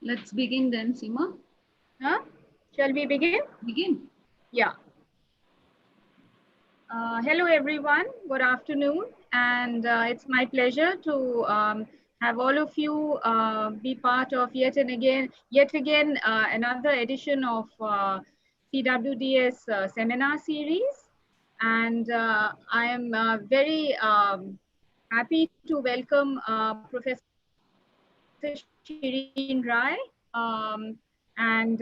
Let's begin then, Seema. Huh? Shall we begin? Begin. Yeah. Hello, everyone. Good afternoon. And it's my pleasure to have all of you be part of yet again another edition of CWDS seminar series. And I am very happy to welcome Professor Shirin Rai. And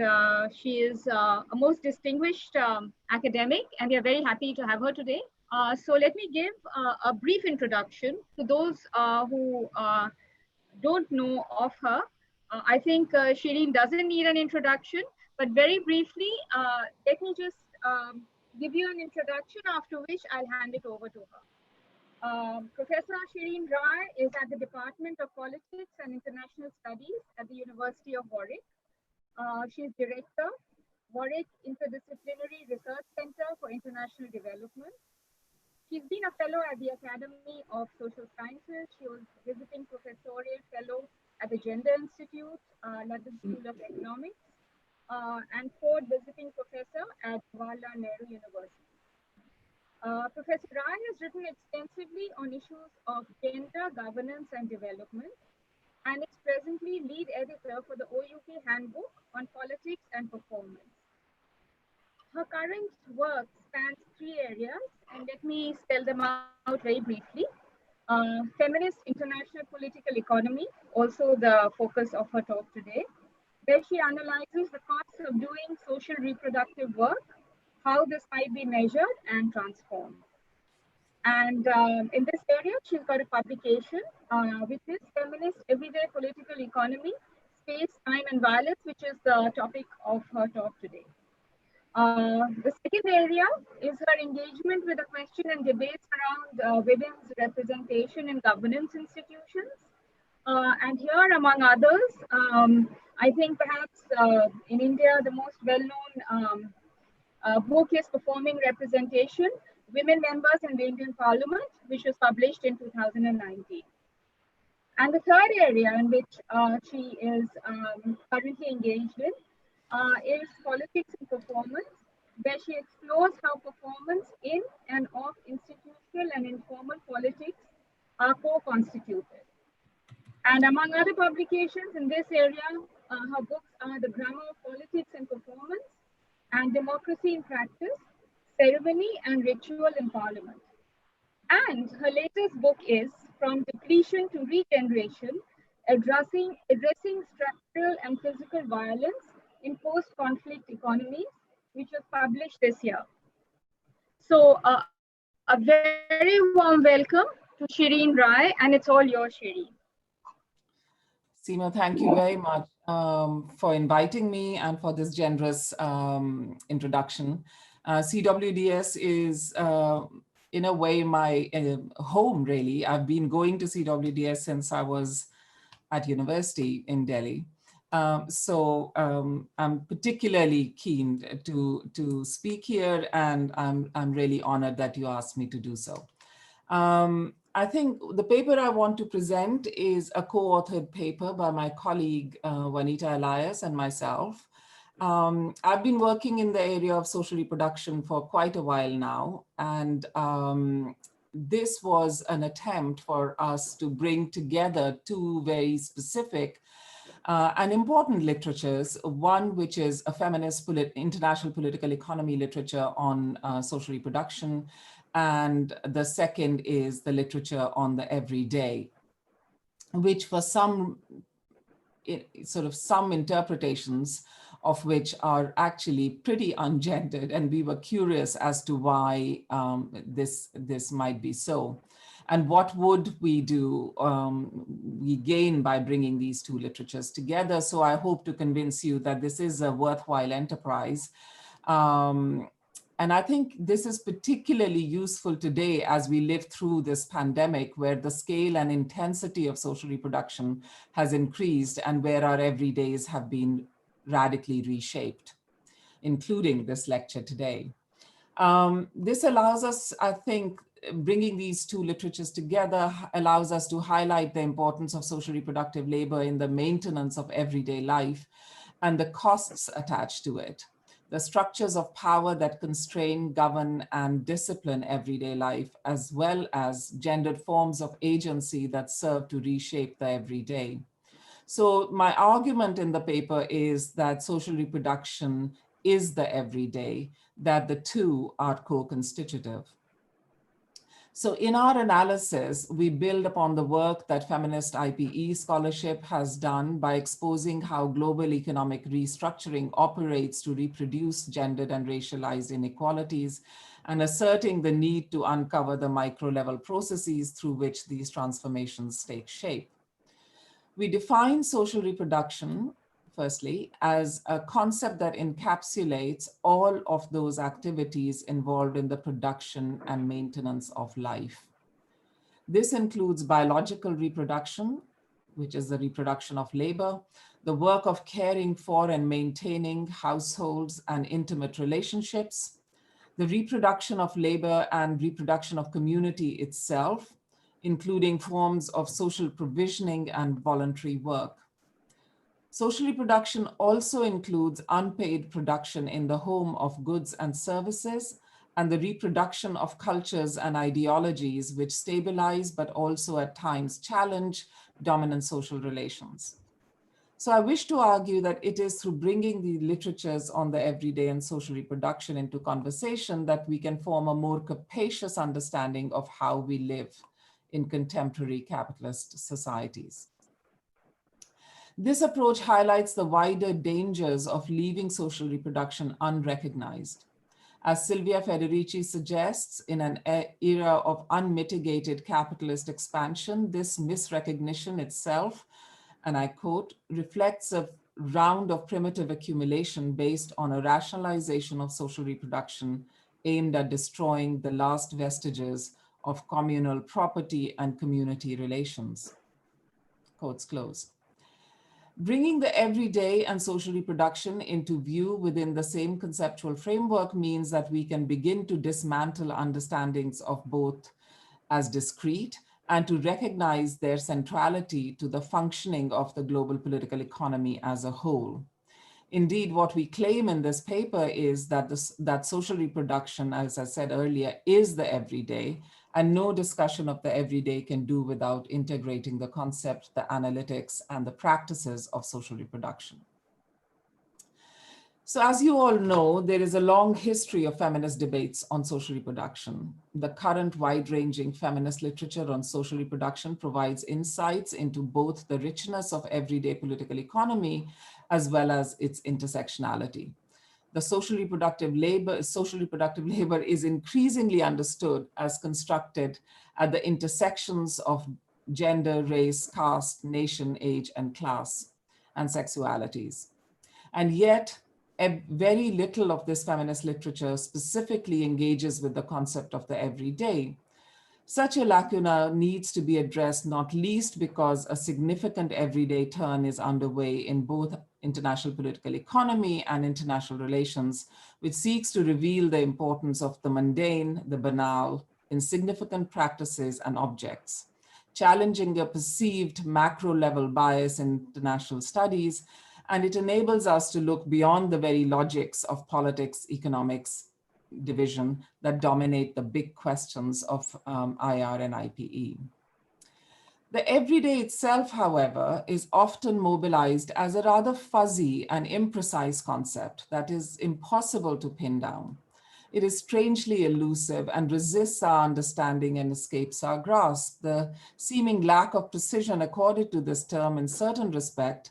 she is a most distinguished academic, and we are very happy to have her today. So let me give a brief introduction to those who don't know of her. I think Shirin doesn't need an introduction, but very briefly, let me just give you an introduction, after which I'll hand it over to her. Professor Shirin Rai is at the Department of Politics and International Studies at the University of Warwick. She is Director, Warwick Interdisciplinary Research Center for International Development. She's been a fellow at the Academy of Social Sciences. She was visiting professorial fellow at the Gender Institute, London School of Economics, and Ford visiting professor at Jawaharlal Nehru University. Professor Rai has written extensively on issues of gender, governance, and development, and is presently lead editor for the OUK Handbook on Politics and Performance. Her current work spans three areas, and let me spell them out very briefly. Feminist international political economy, also the focus of her talk today, where she analyzes the costs of doing social reproductive work, how this might be measured and transformed. And in this area, she's got a publication, which is Feminist Everyday Political Economy, Space, Time and Violence, which is the topic of her talk today. The second area is her engagement with the question and debates around women's representation in governance institutions. And here, among others, I think perhaps in India, the most well-known book is Performing Representation, Women Members in the Indian Parliament, which was published in 2019. And the third area in which she is currently engaged in is politics and performance, where she explores how performance in and of institutional and informal politics are co-constituted. And among other publications in this area, her books are The Grammar of Politics and Performance and Democracy in Practice, Ceremony and Ritual in Parliament. And her latest book is From Depletion to Regeneration, addressing structural and physical violence in post-conflict economies, which was published this year. So a very warm welcome to Shirin Rai, and it's all yours, Shirin. Seema, thank you very much for inviting me and for this generous introduction. CWDS is in a way my home, really. I've been going to CWDS since I was at university in Delhi. So I'm particularly keen to speak here, and I'm really honored that you asked me to do so. I think the paper I want to present is a co-authored paper by my colleague Vanita Elias and myself. I've been working in the area of social reproduction for quite a while now, and this was an attempt for us to bring together two very specific and important literatures, one which is a feminist international political economy literature on social reproduction, and the second is the literature on the everyday, which for some interpretations of which are actually pretty ungendered, and we were curious as to why this might be so. And what would we do, we gain by bringing these two literatures together. So I hope to convince you that this is a worthwhile enterprise. And I think this is particularly useful today as we live through this pandemic, where the scale and intensity of social reproduction has increased and where our everydays have been radically reshaped, including this lecture today. This allows us, I think, bringing these two literatures together allows us to highlight the importance of social reproductive labor in the maintenance of everyday life and the costs attached to it, the structures of power that constrain, govern, and discipline everyday life, as well as gendered forms of agency that serve to reshape the everyday. So my argument in the paper is that social reproduction is the everyday, that the two are co-constitutive. So in our analysis, we build upon the work that feminist IPE scholarship has done by exposing how global economic restructuring operates to reproduce gendered and racialized inequalities and asserting the need to uncover the micro-level processes through which these transformations take shape. We define social reproduction, firstly, as a concept that encapsulates all of those activities involved in the production and maintenance of life. This includes biological reproduction, which is the reproduction of labor, the work of caring for and maintaining households and intimate relationships, the reproduction of labor and reproduction of community itself, including forms of social provisioning and voluntary work. Social reproduction also includes unpaid production in the home of goods and services and the reproduction of cultures and ideologies which stabilize but also at times challenge dominant social relations. So I wish to argue that it is through bringing the literatures on the everyday and social reproduction into conversation that we can form a more capacious understanding of how we live in contemporary capitalist societies. This approach highlights the wider dangers of leaving social reproduction unrecognized. As Silvia Federici suggests, in an era of unmitigated capitalist expansion, this misrecognition itself, and I quote, reflects a round of primitive accumulation based on a rationalization of social reproduction aimed at destroying the last vestiges of communal property and community relations. Quotes close. Bringing the everyday and social reproduction into view within the same conceptual framework means that we can begin to dismantle understandings of both as discrete and to recognize their centrality to the functioning of the global political economy as a whole. Indeed, what we claim in this paper is that, that social reproduction, as I said earlier, is the everyday, and no discussion of the everyday can do without integrating the concept, the analytics, and the practices of social reproduction. So as you all know, there is a long history of feminist debates on social reproduction. The current wide-ranging feminist literature on social reproduction provides insights into both the richness of everyday political economy as well as its intersectionality. The social reproductive labor is increasingly understood as constructed at the intersections of gender, race, caste, nation, age, and class, and sexualities. And yet, very little of this feminist literature specifically engages with the concept of the everyday. Such a lacuna needs to be addressed, not least because a significant everyday turn is underway in both international political economy and international relations, which seeks to reveal the importance of the mundane, the banal, insignificant practices and objects, challenging a perceived macro level bias in international studies. And it enables us to look beyond the very logics of politics, economics, division that dominate the big questions of IR and IPE. The everyday itself, however, is often mobilized as a rather fuzzy and imprecise concept that is impossible to pin down. It is strangely elusive and resists our understanding and escapes our grasp. The seeming lack of precision accorded to this term in certain respect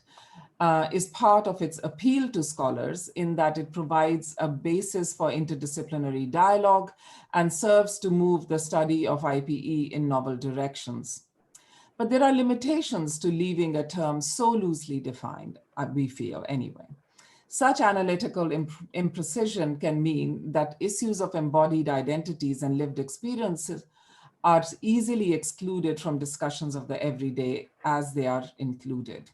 is part of its appeal to scholars in that it provides a basis for interdisciplinary dialogue and serves to move the study of IPE in novel directions. But there are limitations to leaving a term so loosely defined, we feel anyway. Such analytical imprecision can mean that issues of embodied identities and lived experiences are easily excluded from discussions of the everyday as they are included.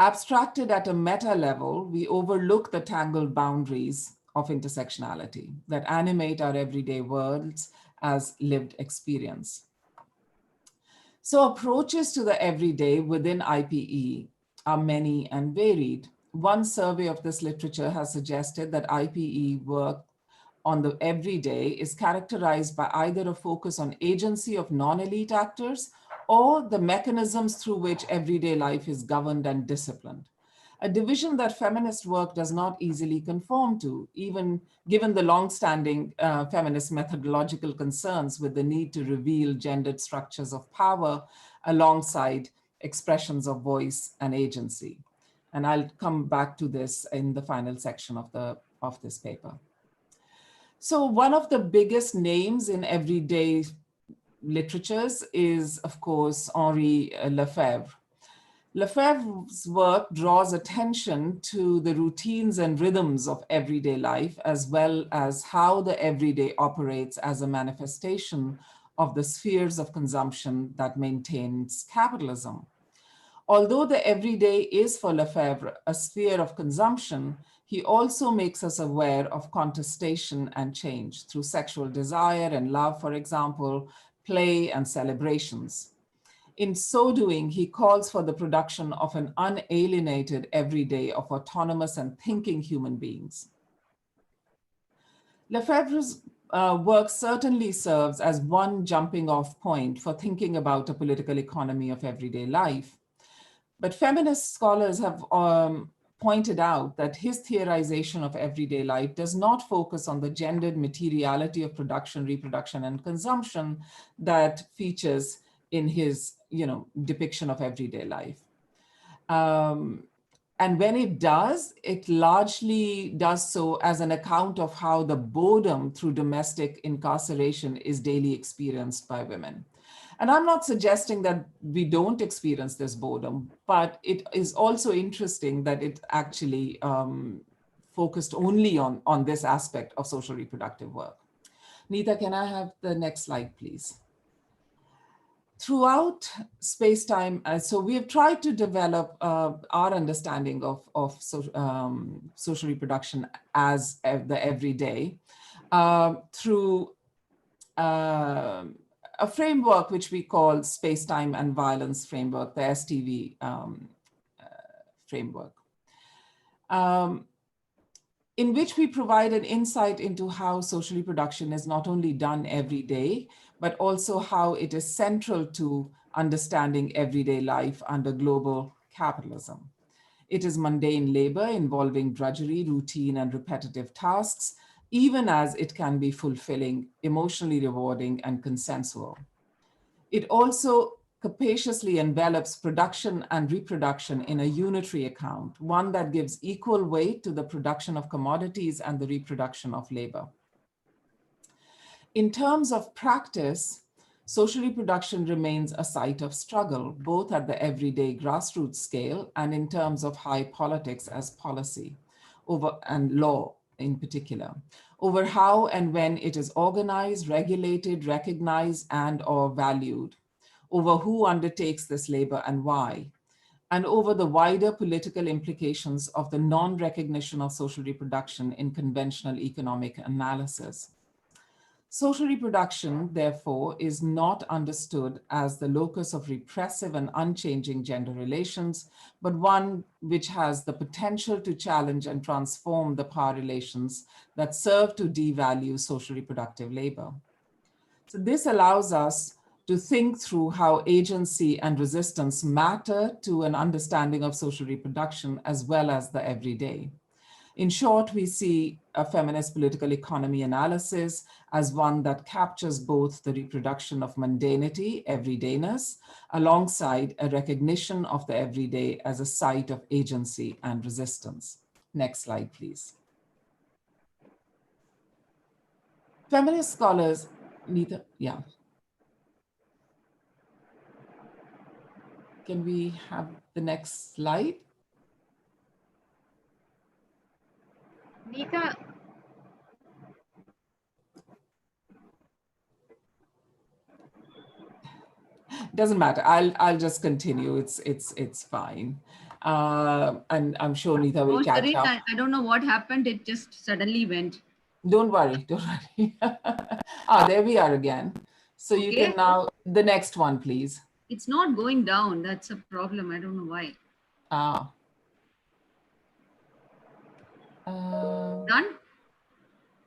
Abstracted at a meta level, we overlook the tangled boundaries of intersectionality that animate our everyday worlds as lived experience. So approaches to the everyday within IPE are many and varied. One survey of this literature has suggested that IPE work on the everyday is characterized by either a focus on agency of non-elite actors or the mechanisms through which everyday life is governed and disciplined. A division that feminist work does not easily conform to, even given the long-standing feminist methodological concerns with the need to reveal gendered structures of power alongside expressions of voice and agency. And I'll come back to this in the final section of this paper. So one of the biggest names in everyday literatures is, of course, Henri Lefebvre. Lefebvre's work draws attention to the routines and rhythms of everyday life, as well as how the everyday operates as a manifestation of the spheres of consumption that maintains capitalism. Although the everyday is for Lefebvre a sphere of consumption, he also makes us aware of contestation and change through sexual desire and love, for example, play and celebrations. In so doing, he calls for the production of an unalienated everyday of autonomous and thinking human beings. Lefebvre's work certainly serves as one jumping off point for thinking about a political economy of everyday life. But feminist scholars have pointed out that his theorization of everyday life does not focus on the gendered materiality of production, reproduction, and consumption that features in his depiction of everyday life. And when it does, it largely does so as an account of how the boredom through domestic incarceration is daily experienced by women. And I'm not suggesting that we don't experience this boredom, but it is also interesting that it actually focused only on this aspect of social reproductive work. Nita, can I have the next slide, please? Throughout space-time, so we have tried to develop our understanding of social reproduction as the everyday through a framework which we call Space-Time and Violence Framework, the STV framework, in which we provide an insight into how social reproduction is not only done every day, but also how it is central to understanding everyday life under global capitalism. It is mundane labor involving drudgery, routine, and repetitive tasks, even as it can be fulfilling, emotionally rewarding, and consensual. It also capaciously envelops production and reproduction in a unitary account, one that gives equal weight to the production of commodities and the reproduction of labor. In terms of practice, social reproduction remains a site of struggle, both at the everyday grassroots scale and in terms of high politics as policy and law in particular, over how and when it is organized, regulated, recognized, and/or valued, over who undertakes this labor and why, and over the wider political implications of the non-recognition of social reproduction in conventional economic analysis. Social reproduction, therefore, is not understood as the locus of repressive and unchanging gender relations, but one which has the potential to challenge and transform the power relations that serve to devalue social reproductive labor. So this allows us to think through how agency and resistance matter to an understanding of social reproduction as well as the everyday. In short, we see a feminist political economy analysis as one that captures both the reproduction of mundanity, everydayness, alongside a recognition of the everyday as a site of agency and resistance. Next slide, please. Feminist scholars, Nita, yeah. Can we have the next slide? Nita. Doesn't matter. I'll just continue. It's fine. And I'm sure Neeta will Oh, catch Shirin, up. I don't know what happened. It just suddenly went. Don't worry, don't worry. There we are again. So you Okay. can now, the next one, please. It's not going down. That's a problem. I don't know why. Ah, uh, Done?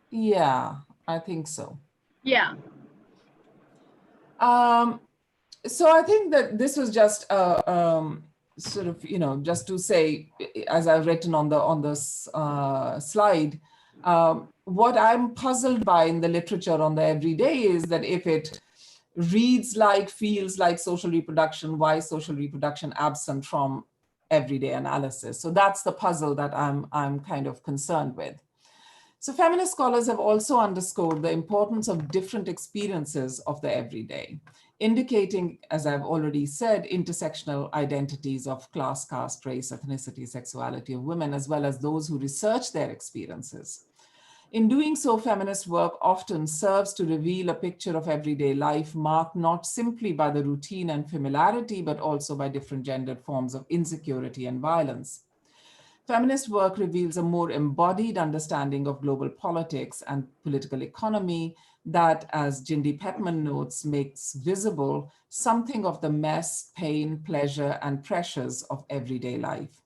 yeah, I think so. Yeah. Um, so I think that this was just sort of, just to say, as I've written on the slide, what I'm puzzled by in the literature on the everyday is that if it reads like, feels like social reproduction, why is social reproduction absent from everyday analysis? So that's the puzzle that I'm kind of concerned with. So feminist scholars have also underscored the importance of different experiences of the everyday, indicating, as I've already said, intersectional identities of class, caste, race, ethnicity, sexuality of women, as well as those who research their experiences. In doing so, feminist work often serves to reveal a picture of everyday life marked not simply by the routine and familiarity, but also by different gendered forms of insecurity and violence. Feminist work reveals a more embodied understanding of global politics and political economy that, as Jindy Petman notes, makes visible something of the mess, pain, pleasure, and pressures of everyday life.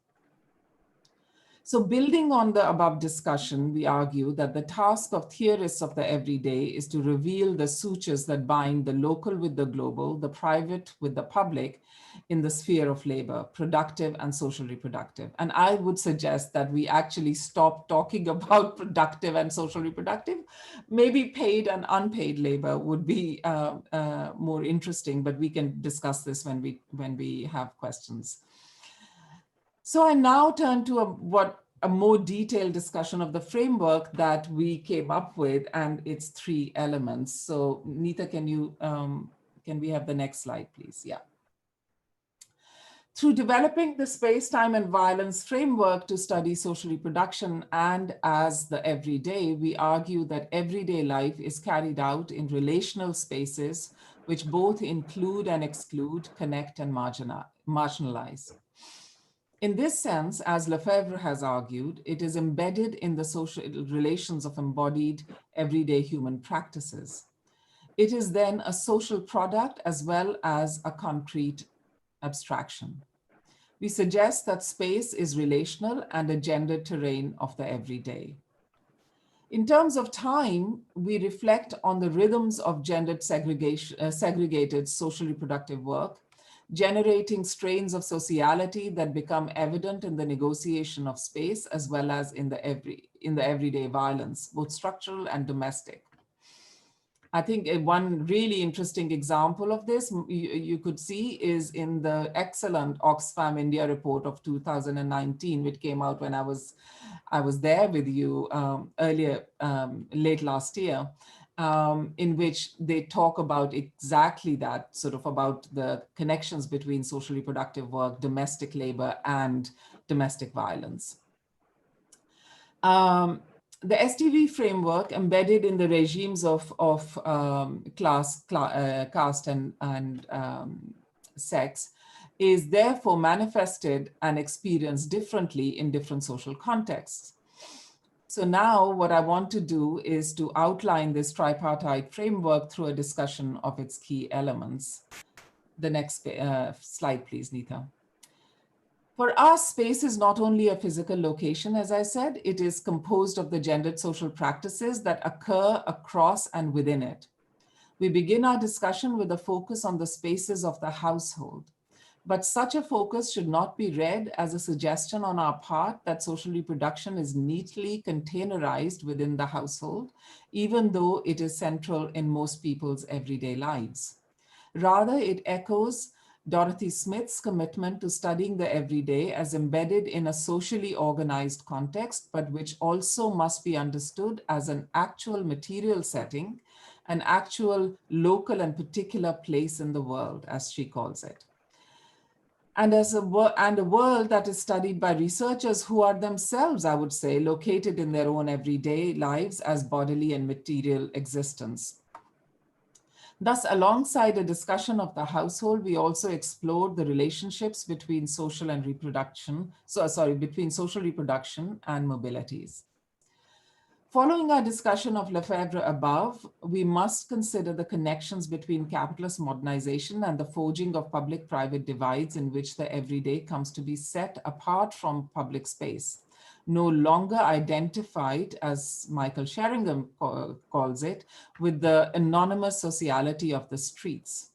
So building on the above discussion, we argue that the task of theorists of the everyday is to reveal the sutures that bind the local with the global, the private with the public in the sphere of labor, productive and social reproductive. And I would suggest that we actually stop talking about productive and social reproductive. Maybe paid and unpaid labor would be more interesting, but we can discuss this when we have questions. So I now turn to a more detailed discussion of the framework that we came up with and its three elements. So Neeta, can we have the next slide, please? Yeah. Through developing the space, time, and violence framework to study social reproduction and as the everyday, we argue that everyday life is carried out in relational spaces which both include and exclude, connect and marginalize. In this sense, as Lefebvre has argued, it is embedded in the social relations of embodied everyday human practices. It is then a social product as well as a concrete abstraction. We suggest that space is relational and a gendered terrain of the everyday. In terms of time, we reflect on the rhythms of gendered segregated social reproductive work, generating strains of sociality that become evident in the negotiation of space as well as in the everyday violence, both structural and domestic. I think one really interesting example of this you could see is in the excellent Oxfam India report of 2019, which came out when I was there with you earlier, late last year, in which they talk about exactly that, sort of about the connections between social reproductive work, domestic labor, and domestic violence. The STV framework embedded in the regimes of caste and sex is therefore manifested and experienced differently in different social contexts. So now what I want to do is to outline this tripartite framework through a discussion of its key elements. The next slide, please, Neeta. For us, space is not only a physical location, as I said, it is composed of the gendered social practices that occur across and within it. We begin our discussion with a focus on the spaces of the household. But such a focus should not be read as a suggestion on our part that social reproduction is neatly containerized within the household, even though it is central in most people's everyday lives. Rather, it echoes Dorothy Smith's commitment to studying the everyday as embedded in a socially organized context, but which also must be understood as an actual material setting, an actual local and particular place in the world, as she calls it. And a world that is studied by researchers who are themselves, I would say, located in their own everyday lives as bodily and material existence. Thus, alongside a discussion of the household, we also explored the relationships between social and reproduction, between social reproduction and mobilities. Following our discussion of Lefebvre above, we must consider the connections between capitalist modernization and the forging of public-private divides in which the everyday comes to be set apart from public space, no longer identified, as Michael Sheringham calls it, with the anonymous sociality of the streets.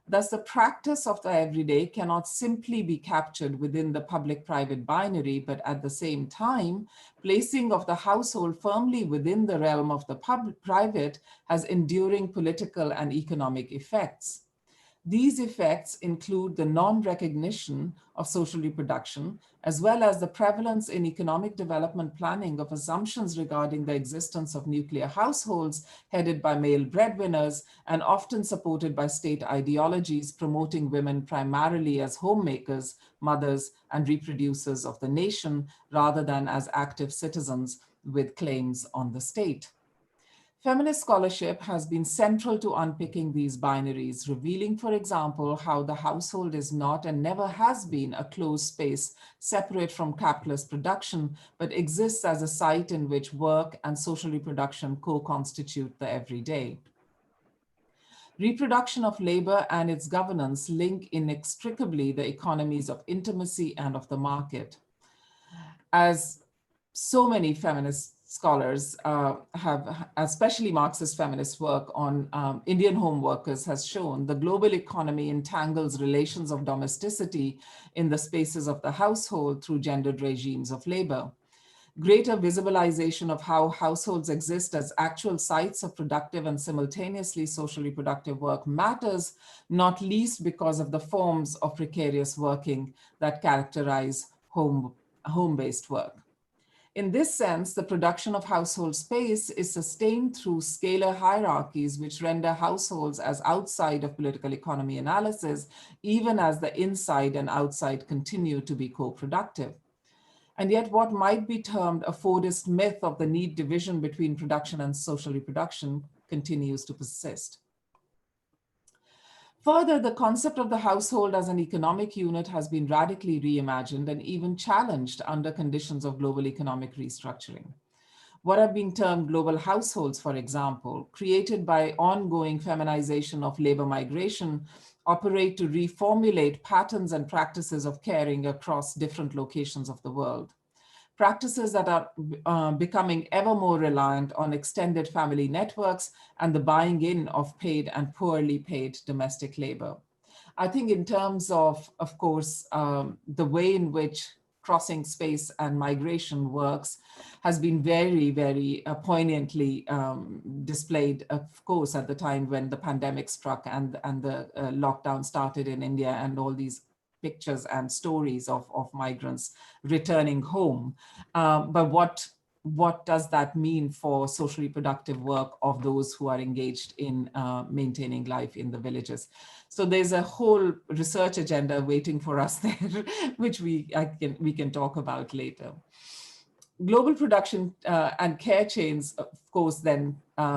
Thus, the practice of the everyday cannot simply be captured within the public-private binary, but at the same time, placing of the household firmly within the realm of the private has enduring political and economic effects. These effects include the non-recognition of social reproduction, as well as the prevalence in economic development planning of assumptions regarding the existence of nuclear households headed by male breadwinners and often supported by state ideologies promoting women primarily as homemakers, mothers, and reproducers of the nation, rather than as active citizens with claims on the state. Feminist scholarship has been central to unpicking these binaries, revealing, for example, how the household is not and never has been a closed space separate from capitalist production, but exists as a site in which work and social reproduction co-constitute the everyday. Reproduction of labor and its governance link inextricably the economies of intimacy and of the market. As so many feminist scholars have, especially Marxist feminist work on Indian home workers has shown, the global economy entangles relations of domesticity in the spaces of the household through gendered regimes of labor. Greater visibilization of how households exist as actual sites of productive and simultaneously social reproductive work matters, not least because of the forms of precarious working that characterize home-based work. In this sense, the production of household space is sustained through scalar hierarchies which render households as outside of political economy analysis, even as the inside and outside continue to be co-productive. And yet what might be termed a Fordist myth of the neat division between production and social reproduction continues to persist. Further, the concept of the household as an economic unit has been radically reimagined and even challenged under conditions of global economic restructuring. What are being termed global households, for example, created by ongoing feminization of labor migration, operate to reformulate patterns and practices of caring across different locations of the world. Practices that are becoming ever more reliant on extended family networks and the buying in of paid and poorly paid domestic labor. I think in terms of course, the way in which crossing space and migration works has been very, very poignantly displayed, of course, at the time when the pandemic struck and the lockdown started in India and all these pictures and stories of migrants returning home. But what does that mean for social reproductive work of those who are engaged in maintaining life in the villages? So there's a whole research agenda waiting for us there, which we can talk about later. Global production and care chains, of course, then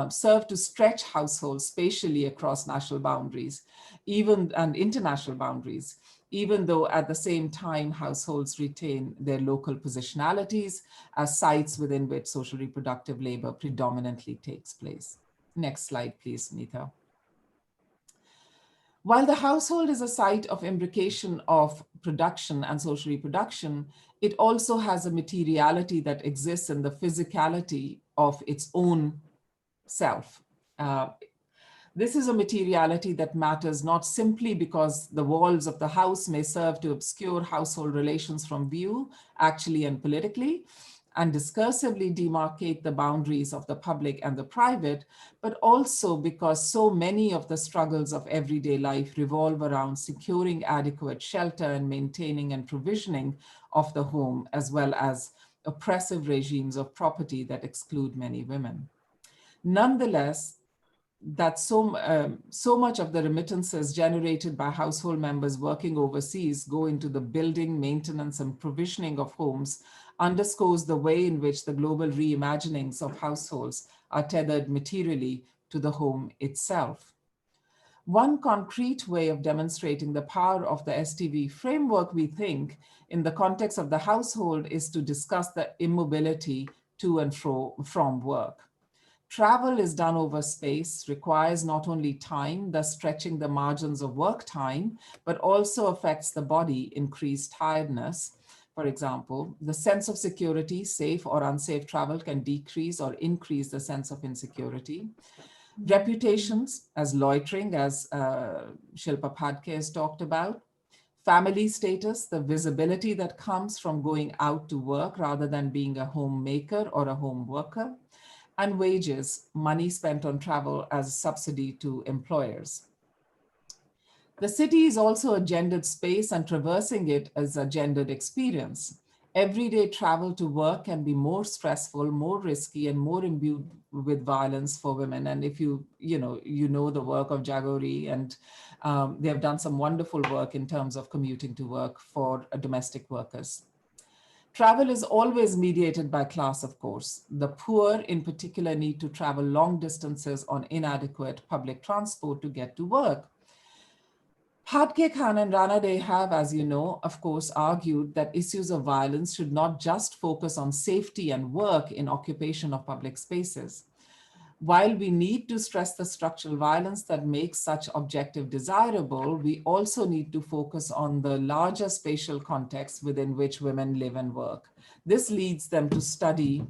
serve to stretch households spatially across national boundaries, and international boundaries, even though at the same time households retain their local positionalities as sites within which social reproductive labor predominantly takes place. Next slide, please, Nita. While the household is a site of imbrication of production and social reproduction, it also has a materiality that exists in the physicality of its own self. This is a materiality that matters not simply because the walls of the house may serve to obscure household relations from view, actually and politically, and discursively demarcate the boundaries of the public and the private, but also because so many of the struggles of everyday life revolve around securing adequate shelter and maintaining and provisioning of the home, as well as oppressive regimes of property that exclude many women. Nonetheless, that so much of the remittances generated by household members working overseas go into the building, maintenance, and provisioning of homes underscores the way in which the global reimaginings of households are tethered materially to the home itself. One concrete way of demonstrating the power of the STV framework, we think, in the context of the household is to discuss the immobility to and from work. Travel is done over space, requires not only time, thus stretching the margins of work time, but also affects the body, increased tiredness. For example, the sense of security, safe or unsafe travel can decrease or increase the sense of insecurity. Reputations as loitering, as Shilpa Phadke has talked about. Family status, the visibility that comes from going out to work rather than being a homemaker or a home worker. And wages, money spent on travel as subsidy to employers. The city is also a gendered space, and traversing it is a gendered experience. Everyday travel to work can be more stressful, more risky, and more imbued with violence for women. And if you know the work of Jagori, and they have done some wonderful work in terms of commuting to work for domestic workers. Travel is always mediated by class, of course. The poor in particular need to travel long distances on inadequate public transport to get to work. Phadke Khan and Rana Dey have, as you know, of course, argued that issues of violence should not just focus on safety and work in occupation of public spaces. While we need to stress the structural violence that makes such objective desirable, we also need to focus on the larger spatial context within which women live and work. This leads them to study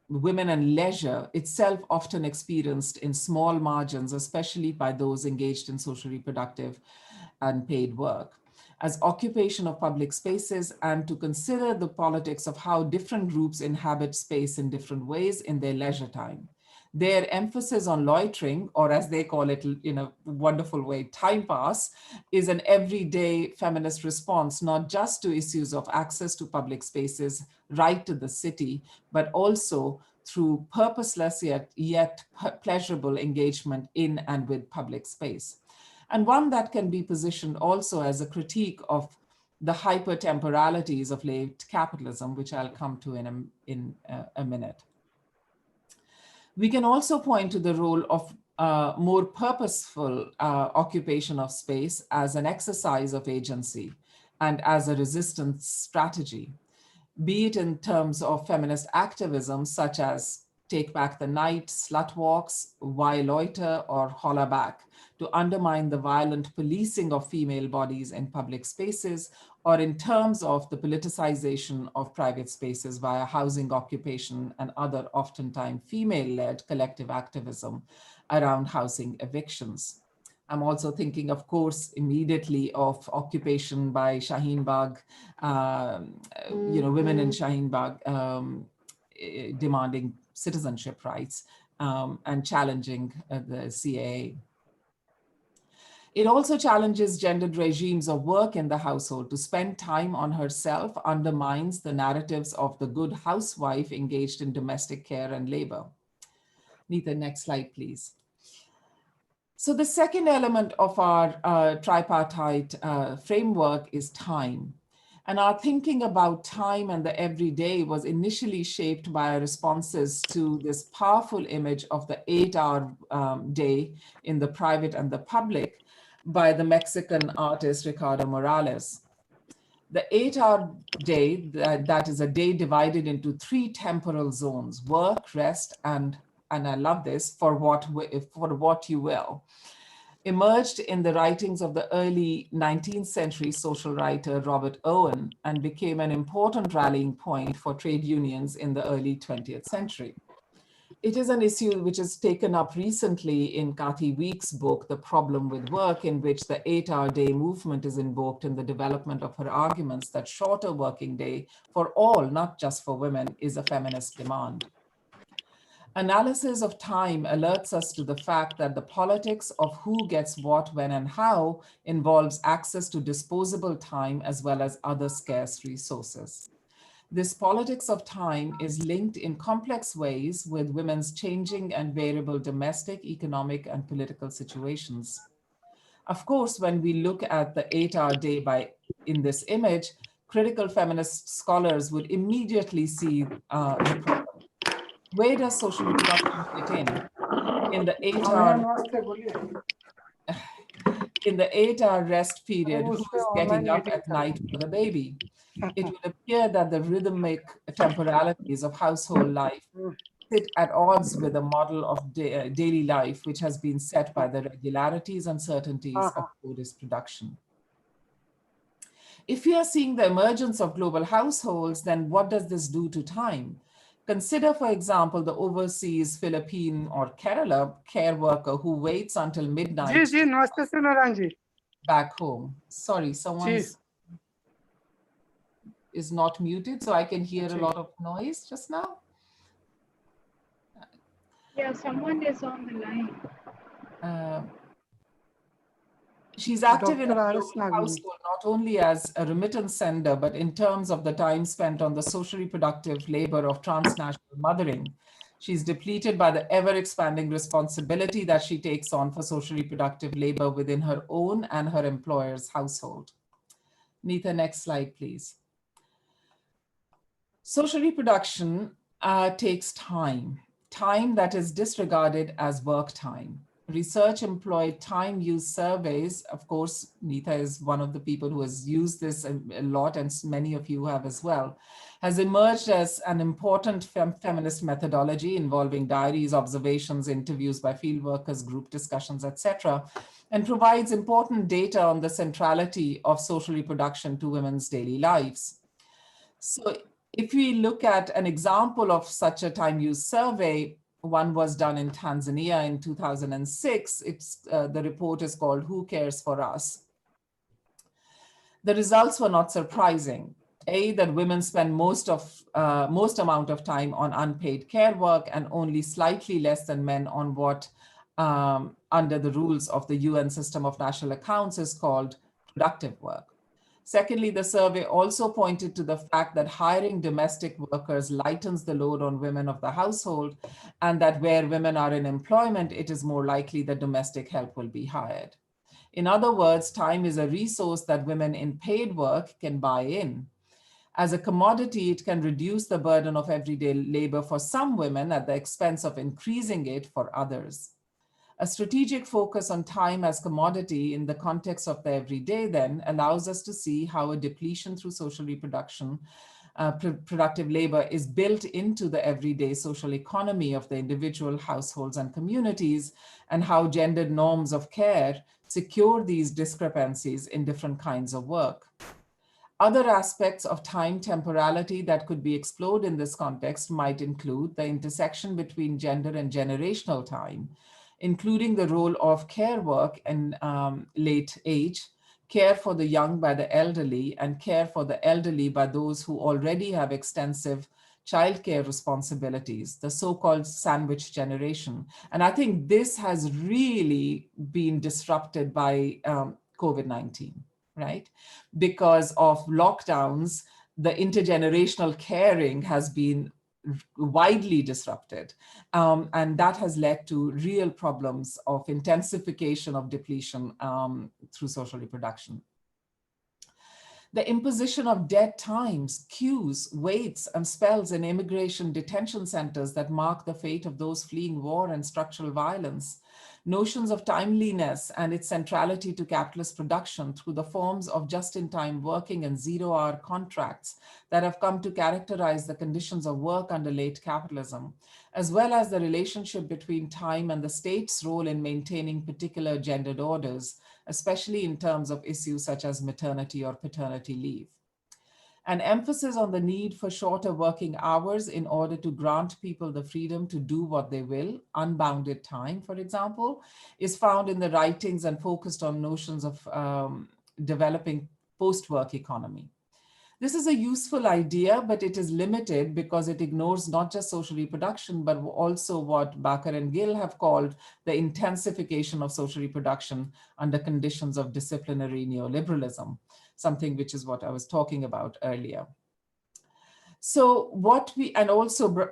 women and leisure itself often experienced in small margins, especially by those engaged in social reproductive and paid work, as occupation of public spaces, and to consider the politics of how different groups inhabit space in different ways in their leisure time. Their emphasis on loitering, or as they call it in a wonderful way, time pass, is an everyday feminist response, not just to issues of access to public spaces, right to the city, but also through purposeless yet pleasurable engagement in and with public space. And one that can be positioned also as a critique of the hyper-temporalities of late capitalism, which I'll come to in a minute. We can also point to the role of more purposeful occupation of space as an exercise of agency and as a resistance strategy, be it in terms of feminist activism, such as Take Back the Night, Slut Walks, Why Loiter, or Holla Back, to undermine the violent policing of female bodies in public spaces, or in terms of the politicization of private spaces via housing occupation and other oftentimes female-led collective activism around housing evictions. I'm also thinking, of course, immediately of occupation by Shaheen Bagh, women in Shaheen Bagh demanding citizenship rights and challenging the CAA. It also challenges gendered regimes of work in the household. To spend time on herself undermines the narratives of the good housewife engaged in domestic care and labor. Neeta, next slide, please. So the second element of our tripartite framework is time. And our thinking about time and the everyday was initially shaped by our responses to this powerful image of the 8-hour day in the private and the public by the Mexican artist Ricardo Morales. The 8-hour day, that is a day divided into 3 temporal zones: work, rest, and I love this, for what you will, emerged in the writings of the early 19th century social writer Robert Owen and became an important rallying point for trade unions in the early 20th century. It is an issue which is taken up recently in Kathy Week's book, The Problem with Work, in which the 8-hour day movement is invoked in the development of her arguments that shorter working day for all, not just for women, is a feminist demand. Analysis of time alerts us to the fact that the politics of who gets what, when, and how involves access to disposable time as well as other scarce resources. This politics of time is linked in complex ways with women's changing and variable domestic, economic, and political situations. Of course, when we look at the 8-hour day in this image, critical feminist scholars would immediately see the problem. Where does social reproduction fit in? In the 8-hour rest period, who is getting up at night for the baby? It will appear that the rhythmic temporalities of household life sit at odds with a model of daily life, which has been set by the regularities and certainties of Buddhist production. If we are seeing the emergence of global households, then what does this do to time? Consider, for example, the overseas Philippine or Kerala care worker who waits until midnight back home. Sorry, someone is not muted, so I can hear a lot of noise just now. Yeah, someone is on the line. She's active in a global household, not only as a remittance sender, but in terms of the time spent on the social reproductive labor of transnational mothering. She's depleted by the ever-expanding responsibility that she takes on for social reproductive labor within her own and her employer's household. Neeta, next slide, please. Social reproduction takes time that is disregarded as work time. Research employed time use surveys. Of course, Neeta is one of the people who has used this a lot, and many of you have as well, has emerged as an important feminist methodology involving diaries, observations, interviews by field workers, group discussions, etc., and provides important data on the centrality of social reproduction to women's daily lives. So if we look at an example of such a time use survey, one was done in Tanzania in 2006. The report is called Who Cares for Us? The results were not surprising. That women spend most amount of time on unpaid care work and only slightly less than men on what under the rules of the UN system of national accounts is called productive work. Secondly, the survey also pointed to the fact that hiring domestic workers lightens the load on women of the household, and that where women are in employment, it is more likely that domestic help will be hired. In other words, time is a resource that women in paid work can buy in. As a commodity, it can reduce the burden of everyday labor for some women at the expense of increasing it for others. A strategic focus on time as commodity in the context of the everyday then allows us to see how a depletion through social reproduction, productive labor is built into the everyday social economy of the individual households and communities, and how gendered norms of care secure these discrepancies in different kinds of work. Other aspects of time temporality that could be explored in this context might include the intersection between gender and generational time, including the role of care work in late age, care for the young by the elderly, and care for the elderly by those who already have extensive childcare responsibilities, the so-called sandwich generation. And I think this has really been disrupted by COVID-19, right? Because of lockdowns, the intergenerational caring has been widely disrupted. And that has led to real problems of intensification of depletion through social reproduction. The imposition of dead times, queues, waits, and spells in immigration detention centers that mark the fate of those fleeing war and structural violence. Notions of timeliness and its centrality to capitalist production through the forms of just-in-time working and zero-hour contracts that have come to characterize the conditions of work under late capitalism, as well as the relationship between time and the state's role in maintaining particular gendered orders, especially in terms of issues such as maternity or paternity leave. An emphasis on the need for shorter working hours in order to grant people the freedom to do what they will, unbounded time, for example, is found in the writings and focused on notions of developing post-work economy. This is a useful idea, but it is limited because it ignores not just social reproduction, but also what Barker and Gill have called the intensification of social reproduction under conditions of disciplinary neoliberalism, something which is what I was talking about earlier. So and also,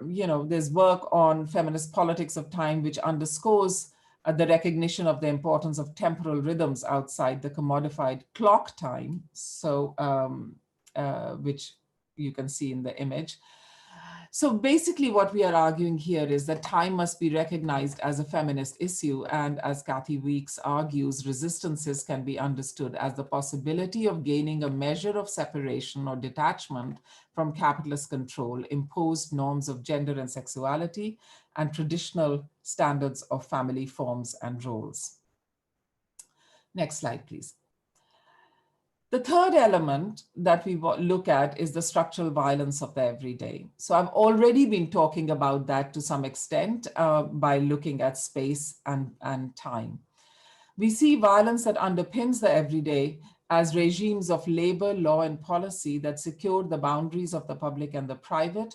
there's work on feminist politics of time, which underscores the recognition of the importance of temporal rhythms outside the commodified clock time. So, which you can see in the image. So basically what we are arguing here is that time must be recognized as a feminist issue, and as Kathy Weeks argues, resistances can be understood as the possibility of gaining a measure of separation or detachment from capitalist control, imposed norms of gender and sexuality, and traditional standards of family forms and roles. Next slide, please. The third element that we look at is the structural violence of the everyday. So I've already been talking about that to some extent by looking at space and time. We see violence that underpins the everyday as regimes of labor, law, and policy that secure the boundaries of the public and the private,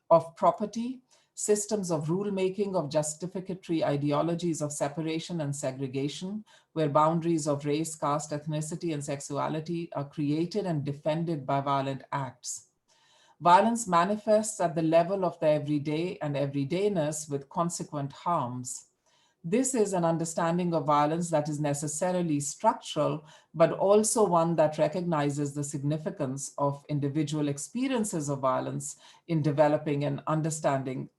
of property, systems of rulemaking, of justificatory ideologies of separation and segregation, where boundaries of race, caste, ethnicity, and sexuality are created and defended by violent acts. Violence manifests at the level of the everyday and everydayness with consequent harms. This is an understanding of violence that is necessarily structural, but also one that recognizes the significance of individual experiences of violence in developing and understanding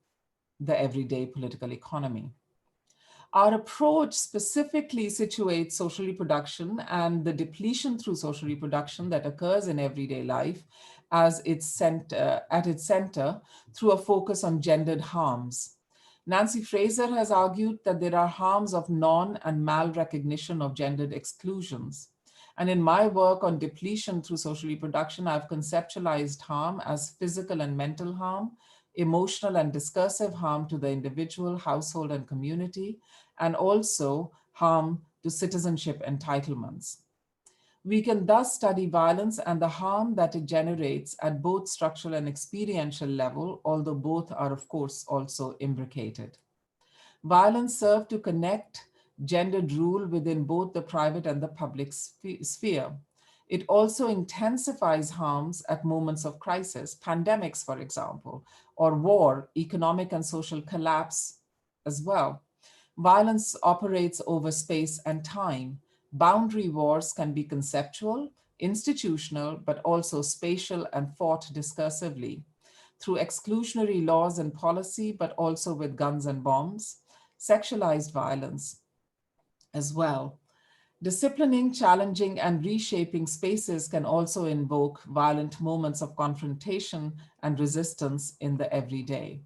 the everyday political economy. Our approach specifically situates social reproduction and the depletion through social reproduction that occurs in everyday life as at its center through a focus on gendered harms. Nancy Fraser has argued that there are harms of non and mal recognition of gendered exclusions. And in my work on depletion through social reproduction, I've conceptualized harm as physical and mental harm, emotional and discursive harm to the individual, household, and community, and also harm to citizenship entitlements. We can thus study violence and the harm that it generates at both structural and experiential level, although both are, of course, also imbricated. Violence serves to connect gendered rule within both the private and the public sphere. It also intensifies harms at moments of crisis, pandemics, for example, or war, economic and social collapse as well. Violence operates over space and time. Boundary wars can be conceptual, institutional, but also spatial and fought discursively through exclusionary laws and policy, but also with guns and bombs, sexualized violence as well. Disciplining, challenging, and reshaping spaces can also invoke violent moments of confrontation and resistance in the everyday.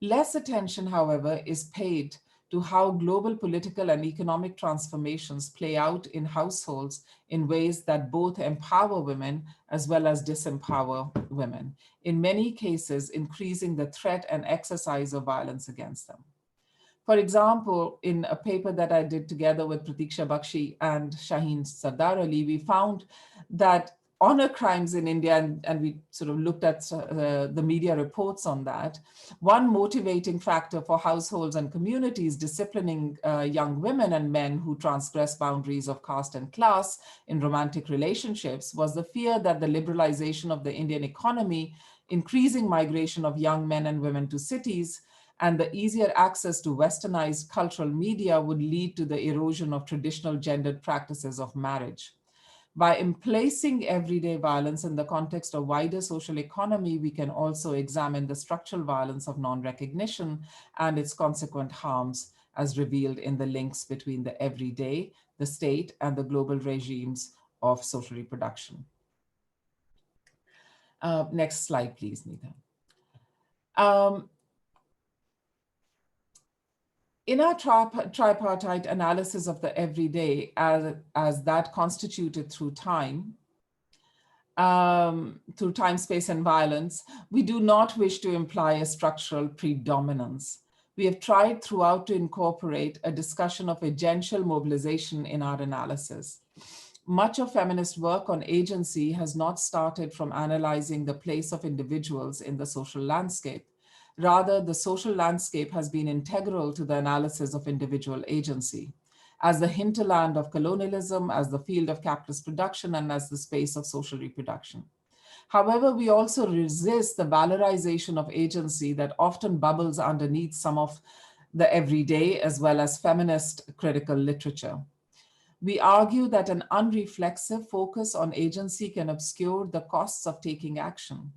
Less attention, however, is paid to how global political and economic transformations play out in households in ways that both empower women as well as disempower women, in many cases increasing the threat and exercise of violence against them. For example, in a paper that I did together with Pratiksha Bakshi and Shaheen Sardar Ali, we found that honor crimes in India, and we sort of looked at the media reports on that, one motivating factor for households and communities disciplining young women and men who transgress boundaries of caste and class in romantic relationships was the fear that the liberalization of the Indian economy, increasing migration of young men and women to cities, and the easier access to westernized cultural media would lead to the erosion of traditional gendered practices of marriage. By emplacing everyday violence in the context of wider social economy, we can also examine the structural violence of non-recognition and its consequent harms as revealed in the links between the everyday, the state, and the global regimes of social reproduction. Next slide, please, Nita. In our tripartite analysis of the everyday as that constituted through time, space, and violence, we do not wish to imply a structural predominance. We have tried throughout to incorporate a discussion of agential mobilization in our analysis. Much of feminist work on agency has not started from analyzing the place of individuals in the social landscape. Rather, the social landscape has been integral to the analysis of individual agency, as the hinterland of colonialism, as the field of capitalist production, and as the space of social reproduction. However, we also resist the valorization of agency that often bubbles underneath some of the everyday as well as feminist critical literature. We argue that an unreflexive focus on agency can obscure the costs of taking action.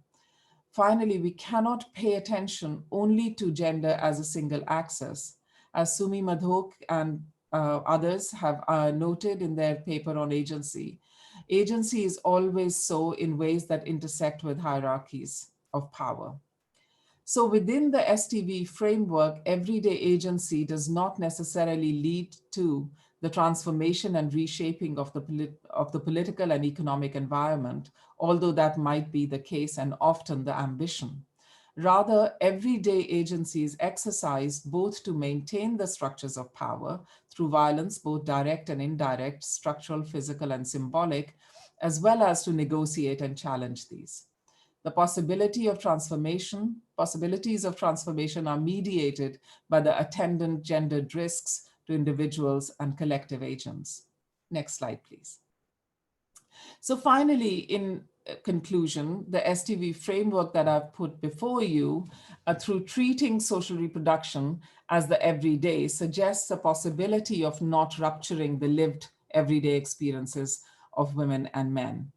Finally, we cannot pay attention only to gender as a single axis. As Sumi Madhok and others have noted in their paper on agency, agency is always so in ways that intersect with hierarchies of power. So within the STV framework, everyday agency does not necessarily lead to the transformation and reshaping of the political and economic environment, although that might be the case and often the ambition. Rather, everyday agency is exercised both to maintain the structures of power through violence, both direct and indirect, structural, physical, and symbolic, as well as to negotiate and challenge these. The possibilities of transformation are mediated by the attendant gendered risks to individuals and collective agents. Next slide, please. So finally, in conclusion, the STV framework that I've put before you through treating social reproduction as the everyday suggests a possibility of not rupturing the lived everyday experiences of women and men.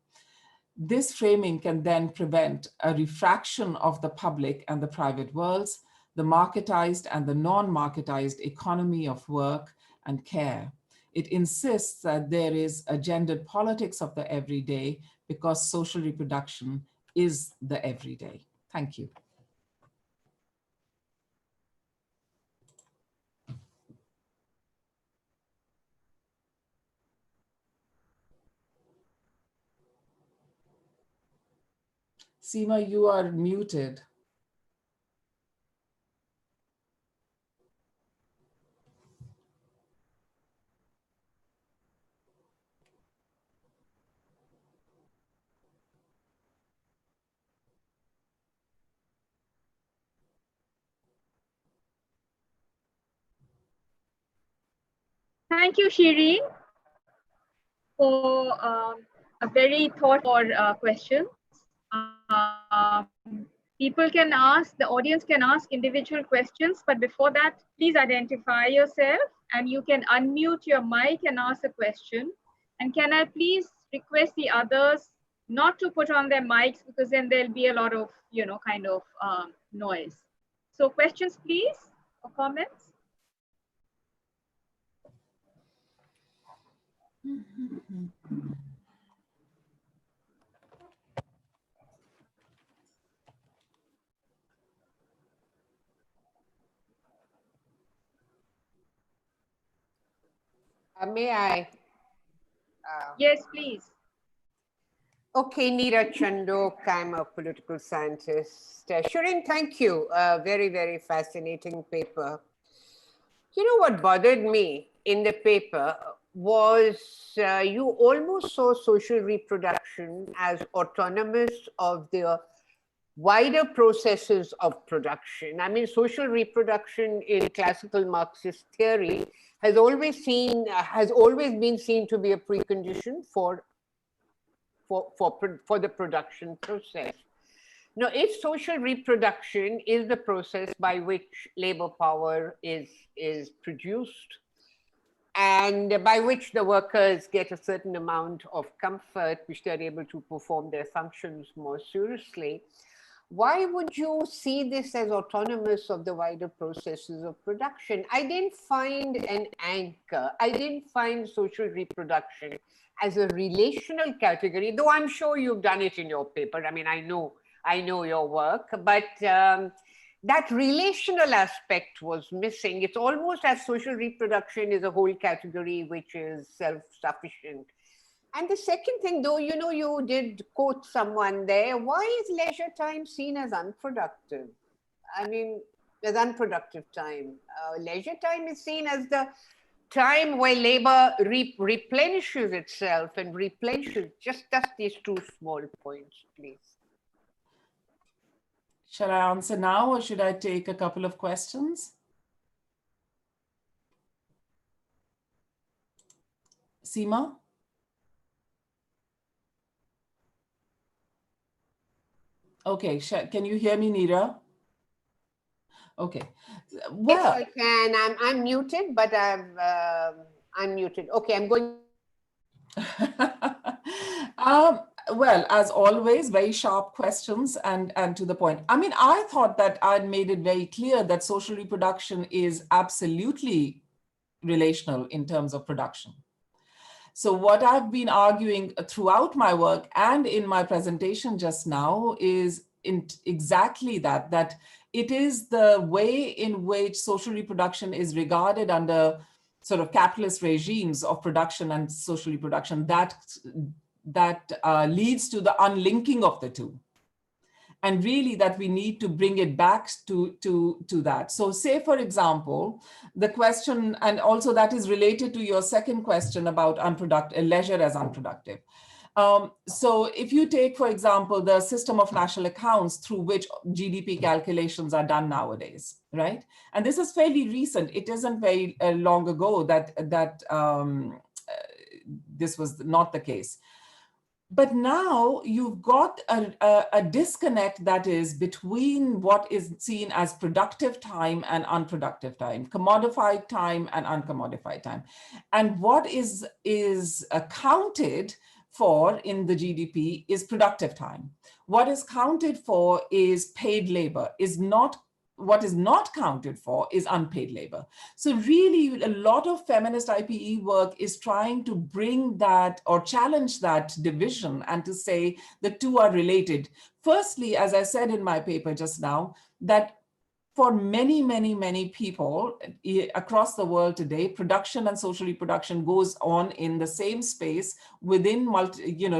This framing can then prevent a refraction of the public and the private worlds, the marketized and the non-marketized economy of work and care. It insists that there is a gendered politics of the everyday because social reproduction is the everyday. Thank you. Seema, you are muted. Thank you, Shirin, for a very thoughtful questions. People can ask, the audience can ask individual questions, but before that, please identify yourself and you can unmute your mic and ask a question. And can I please request the others not to put on their mics because then there'll be a lot of, kind of noise. So questions, please, or comments? May I? Yes, please. Okay, Neera Chandok, I'm a political scientist. Shirin, thank you. Very, very fascinating paper. You know what bothered me in the paper was you almost saw social reproduction as autonomous of the wider processes of production. I mean, social reproduction in classical Marxist theory has always been seen to be a precondition for the production process. Now, if social reproduction is the process by which labor power is produced and by which the workers get a certain amount of comfort, which they're able to perform their functions more seriously, why would you see this as autonomous of the wider processes of production? I didn't find an anchor. I didn't find social reproduction as a relational category, though I'm sure you've done it in your paper. I mean, I know your work, but that relational aspect was missing. It's almost as social reproduction is a whole category which is self-sufficient. And the second thing, though, you did quote someone there, why is leisure time seen as unproductive? I mean, as unproductive time. Leisure time is seen as the time where labor replenishes itself and replenishes. Just these two small points, please. Shall I answer now or should I take a couple of questions? Seema? Okay, can you hear me, Neera? Okay. Well, yes, I can. I'm muted, but I'm muted. Okay, I'm going. Well, as always, very sharp questions and to the point. I mean, I thought that I'd made it very clear that social reproduction is absolutely relational in terms of production. So what I've been arguing throughout my work and in my presentation just now is exactly that it is the way in which social reproduction is regarded under sort of capitalist regimes of production and social reproduction that leads to the unlinking of the two. And really that we need to bring it back to that. So say, for example, the question, and also that is related to your second question about leisure as unproductive. So if you take, for example, the system of national accounts through which GDP calculations are done nowadays, right? And this is fairly recent. It isn't very long ago that this was not the case. But now you've got a disconnect that is between what is seen as productive time and unproductive time, commodified time and uncommodified time. And what is counted for in the GDP is productive time. What is counted for is paid labor, what is not counted for is unpaid labor. So really a lot of feminist IPE work is trying to bring that or challenge that division and to say the two are related. Firstly, as I said in my paper just now, that for many, many, many people across the world today, production and social reproduction goes on in the same space within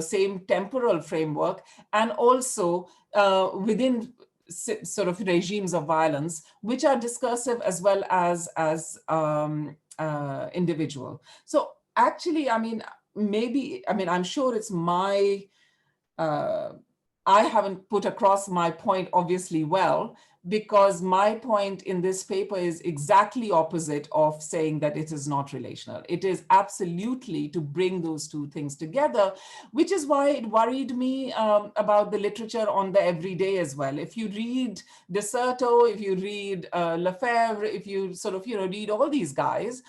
same temporal framework, and also within sort of regimes of violence, which are discursive as well as individual. So actually, I mean, I'm sure it's my, I haven't put across my point obviously well, because my point in this paper is exactly opposite of saying that it is not relational. It is absolutely to bring those two things together, which is why it worried me about the literature on the everyday as well. If you read De Certo, if you read Lefebvre, if you sort of read all these guys,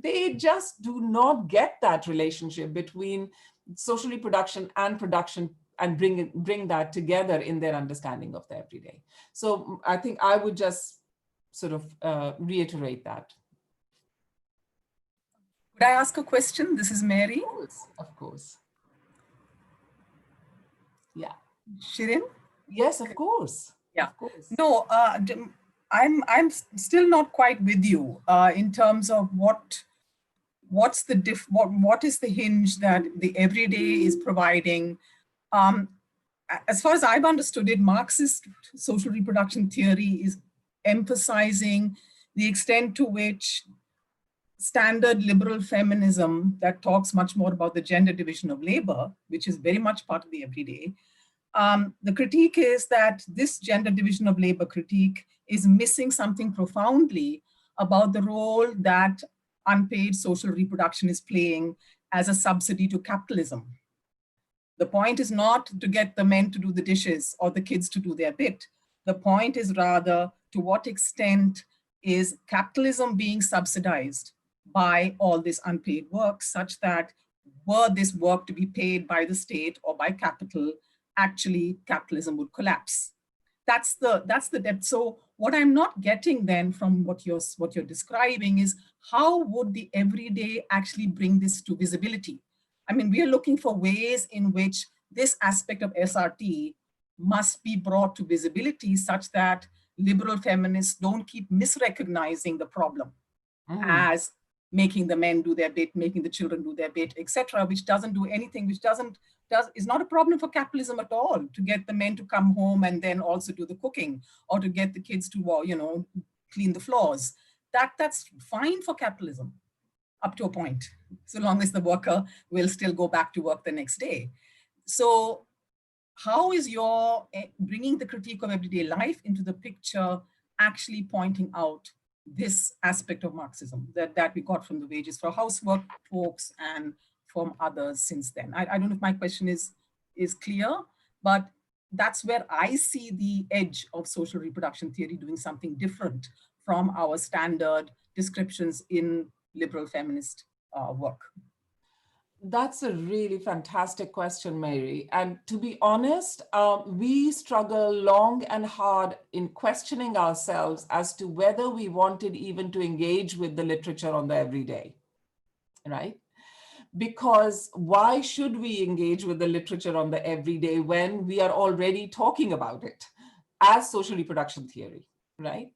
they just do not get that relationship between social reproduction and production and bring that together in their understanding of the everyday. So I think I would just sort of reiterate that. Could I ask a question? This is Mary. Of course. Yeah. Shirin? Yes, of course. Yeah. Of course. No, I'm still not quite with you in terms of what is the hinge that the everyday is providing. As far as I've understood it, Marxist social reproduction theory is emphasizing the extent to which standard liberal feminism that talks much more about the gender division of labor, which is very much part of the everyday. The critique is that this gender division of labor critique is missing something profoundly about the role that unpaid social reproduction is playing as a subsidy to capitalism. The point is not to get the men to do the dishes or the kids to do their bit. The point is rather to what extent is capitalism being subsidized by all this unpaid work, such that were this work to be paid by the state or by capital, actually capitalism would collapse. That's the depth. So what I'm not getting then from what you're describing is how would the everyday actually bring this to visibility? I mean, we are looking for ways in which this aspect of SRT must be brought to visibility such that liberal feminists don't keep misrecognizing the problem as making the men do their bit, making the children do their bit, etc., which doesn't do anything, is not a problem for capitalism at all, to get the men to come home and then also do the cooking, or to get the kids to, clean the floors. That's fine for capitalism up to a point, so long as the worker will still go back to work the next day. So how is your bringing the critique of everyday life into the picture actually pointing out this aspect of Marxism that we got from the wages for housework folks and from others since then? I don't know if my question is clear, but that's where I see the edge of social reproduction theory doing something different from our standard descriptions in liberal feminist work. That's a really fantastic question, Mary. And to be honest, we struggle long and hard in questioning ourselves as to whether we wanted even to engage with the literature on the everyday, right? Because why should we engage with the literature on the everyday when we are already talking about it as social reproduction theory, right?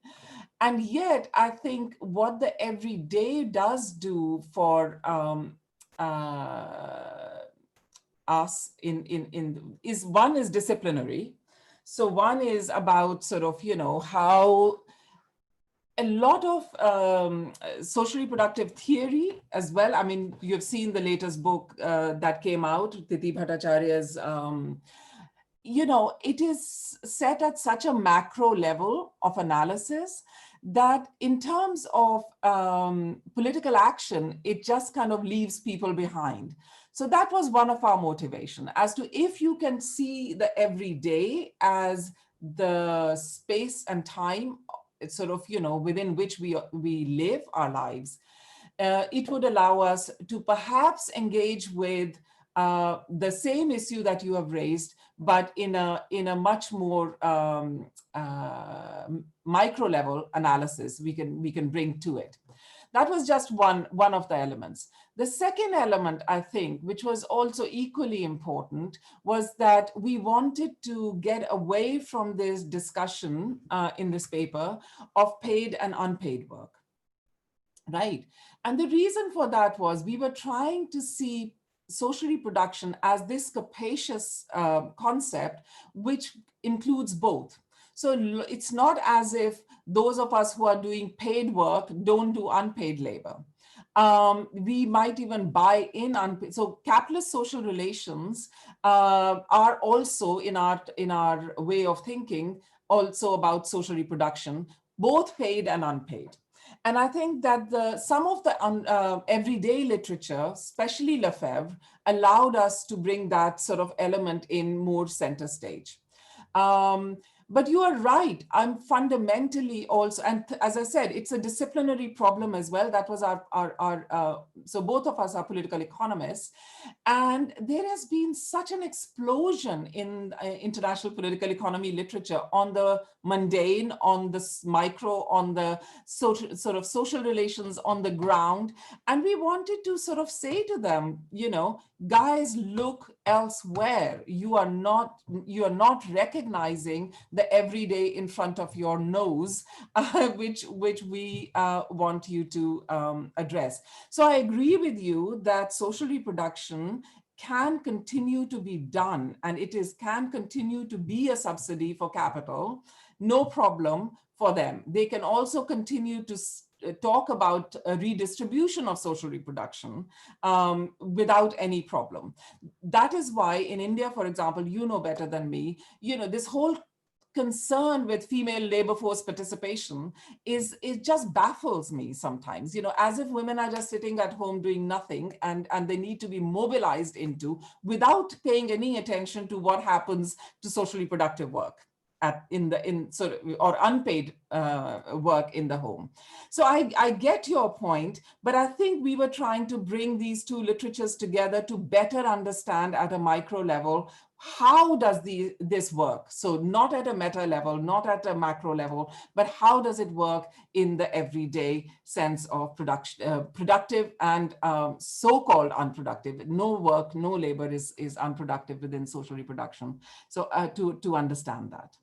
And yet, I think what the everyday does do for us is one is disciplinary. So one is about sort of, how a lot of social reproductive theory as well. I mean, you've seen the latest book that came out, Titi Bhattacharya's, it is set at such a macro level of analysis that in terms of political action, it just kind of leaves people behind. So that was one of our motivation as to if you can see the everyday as the space and time, it's sort of, within which we live our lives, it would allow us to perhaps engage with the same issue that you have raised, but in a much more micro level analysis we can bring to it. That was just one of the elements. The second element, I think, which was also equally important, was that we wanted to get away from this discussion in this paper of paid and unpaid work, right? And the reason for that was we were trying to see social reproduction as this capacious concept, which includes both. So it's not as if those of us who are doing paid work don't do unpaid labor. We might even buy in unpaid. So capitalist social relations are also in our way of thinking also about social reproduction, both paid and unpaid. And I think that some of the everyday literature, especially Lefebvre, allowed us to bring that sort of element in more center stage. But you are right. I'm fundamentally also, and as I said, it's a disciplinary problem as well. That was so both of us are political economists. And there has been such an explosion in international political economy literature on the mundane, on the micro, on the social relations on the ground. And we wanted to sort of say to them, guys, look elsewhere. You are not recognizing the everyday in front of your nose, which we want you to address. So I agree with you that social reproduction can continue to be done, and can continue to be a subsidy for capital, no problem for them. They can also continue to talk about a redistribution of social reproduction without any problem. That is why in India, for example, you know better than me, this whole concern with female labor force participation it just baffles me sometimes, as if women are just sitting at home doing nothing and they need to be mobilized into without paying any attention to what happens to social reproductive work or unpaid work in the home. So I get your point, but I think we were trying to bring these two literatures together to better understand at a micro level, how does this work? So not at a meta level, not at a macro level, but how does it work in the everyday sense of productive and so-called unproductive? No work, no labor is unproductive within social reproduction. So to understand that.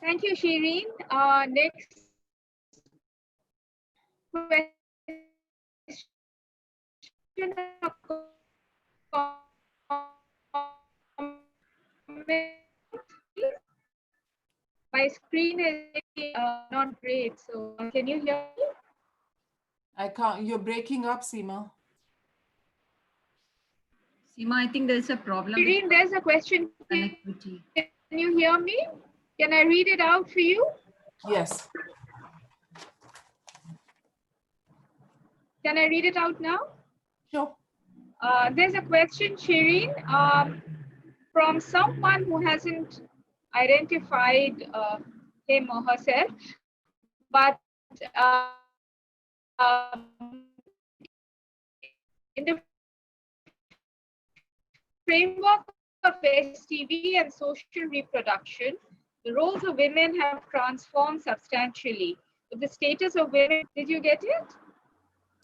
Thank you, Shirin. Next question. My screen is not great, so can you hear me? I can't. You're breaking up, Seema. Seema, I think there's a problem. Shirin, there's a question. Connectivity. Can you hear me? Can I read it out for you? Yes. Can I read it out now? Sure. There's a question, Shirin, from someone who hasn't identified him or herself. But in the framework of STV and social reproduction, the roles of women have transformed substantially. The status of women, did you get it?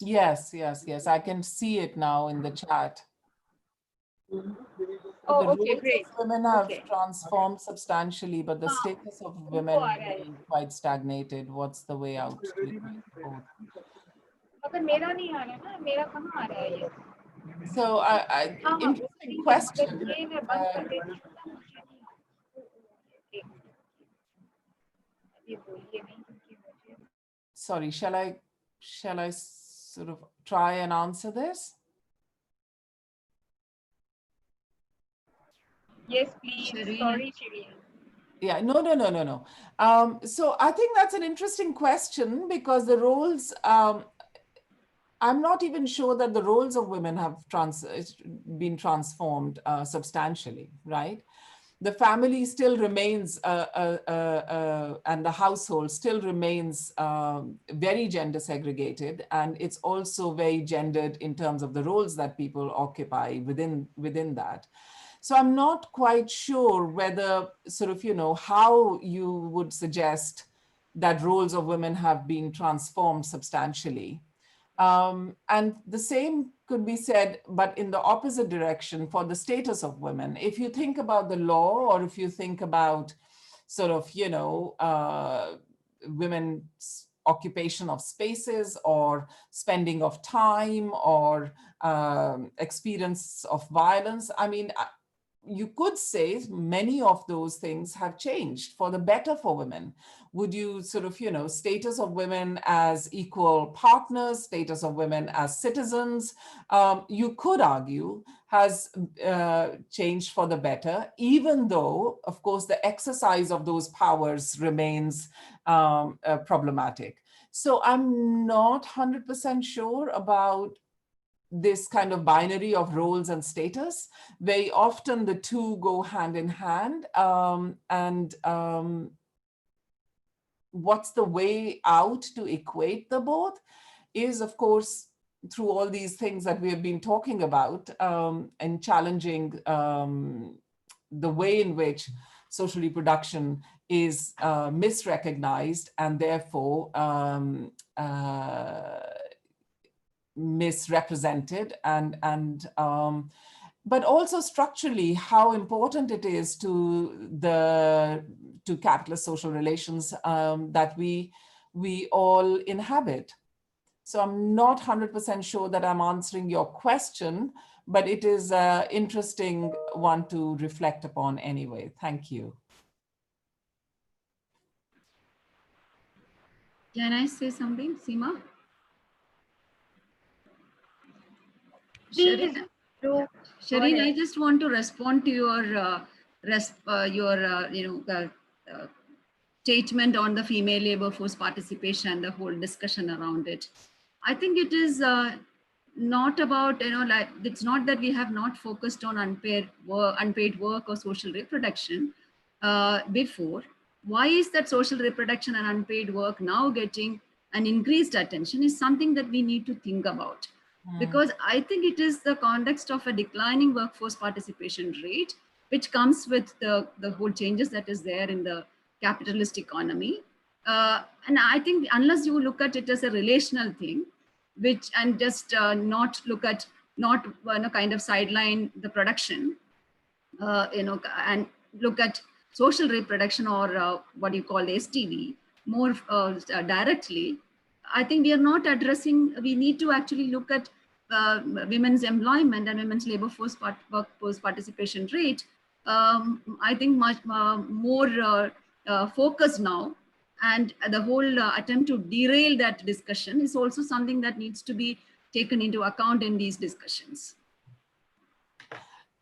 Yes, yes, yes. I can see it now in the chat. Oh, The okay, roles great. of women have Okay. transformed substantially, but the status of women remain quite stagnated. What's the way out? मगर मेरा नहीं आ रहा है ना, मेरा कहाँ आ रहा है ये? So, interesting question. ये मैं बंद कर देती हूँ ना, मुझे नहीं आ रहा। अभी बोलिए नहीं क्योंकि मुझे Sorry, shall I sort of try and answer this? Yes, please. Shirin. Sorry, Shirin. Yeah, no. So I think that's an interesting question because the roles, I'm not even sure that the roles of women have been transformed substantially, right? The family still remains, and the household still remains very gender segregated, and it's also very gendered in terms of the roles that people occupy within that. So I'm not quite sure whether sort of, how you would suggest that roles of women have been transformed substantially. And the same could be said, but in the opposite direction for the status of women. If you think about the law, or if you think about sort of, women's occupation of spaces or spending of time or experience of violence, I mean, you could say many of those things have changed for the better for women. Would you sort of, status of women as equal partners, status of women as citizens, you could argue has changed for the better, even though, of course, the exercise of those powers remains problematic. So I'm not 100% sure about this kind of binary of roles and status. Very often the two go hand in hand. What's the way out to equate the both is, of course, through all these things that we have been talking about, and challenging the way in which social reproduction is misrecognized and therefore misrepresented, but also structurally how important it is to capitalist social relations that we all inhabit. So I'm not 100% sure that I'm answering your question, but it is an interesting one to reflect upon anyway. Thank you. Can I say something, Seema? Please do. Shirin, I just want to respond to your statement on the female labor force participation and the whole discussion around it. I think it is not about, like, it's not that we have not focused on unpaid work or social reproduction before. Why is that social reproduction and unpaid work now getting an increased attention is something that we need to think about. Because I think it is the context of a declining workforce participation rate, which comes with the whole changes that is there in the capitalist economy. And I think unless you look at it as a relational thing, and just not look at, kind of sideline the production, and look at social reproduction or what you call STV more directly, I think we are not addressing, we need to actually look at women's employment and women's labor force workforce participation rate. I think much more focused now, and the whole attempt to derail that discussion is also something that needs to be taken into account in these discussions.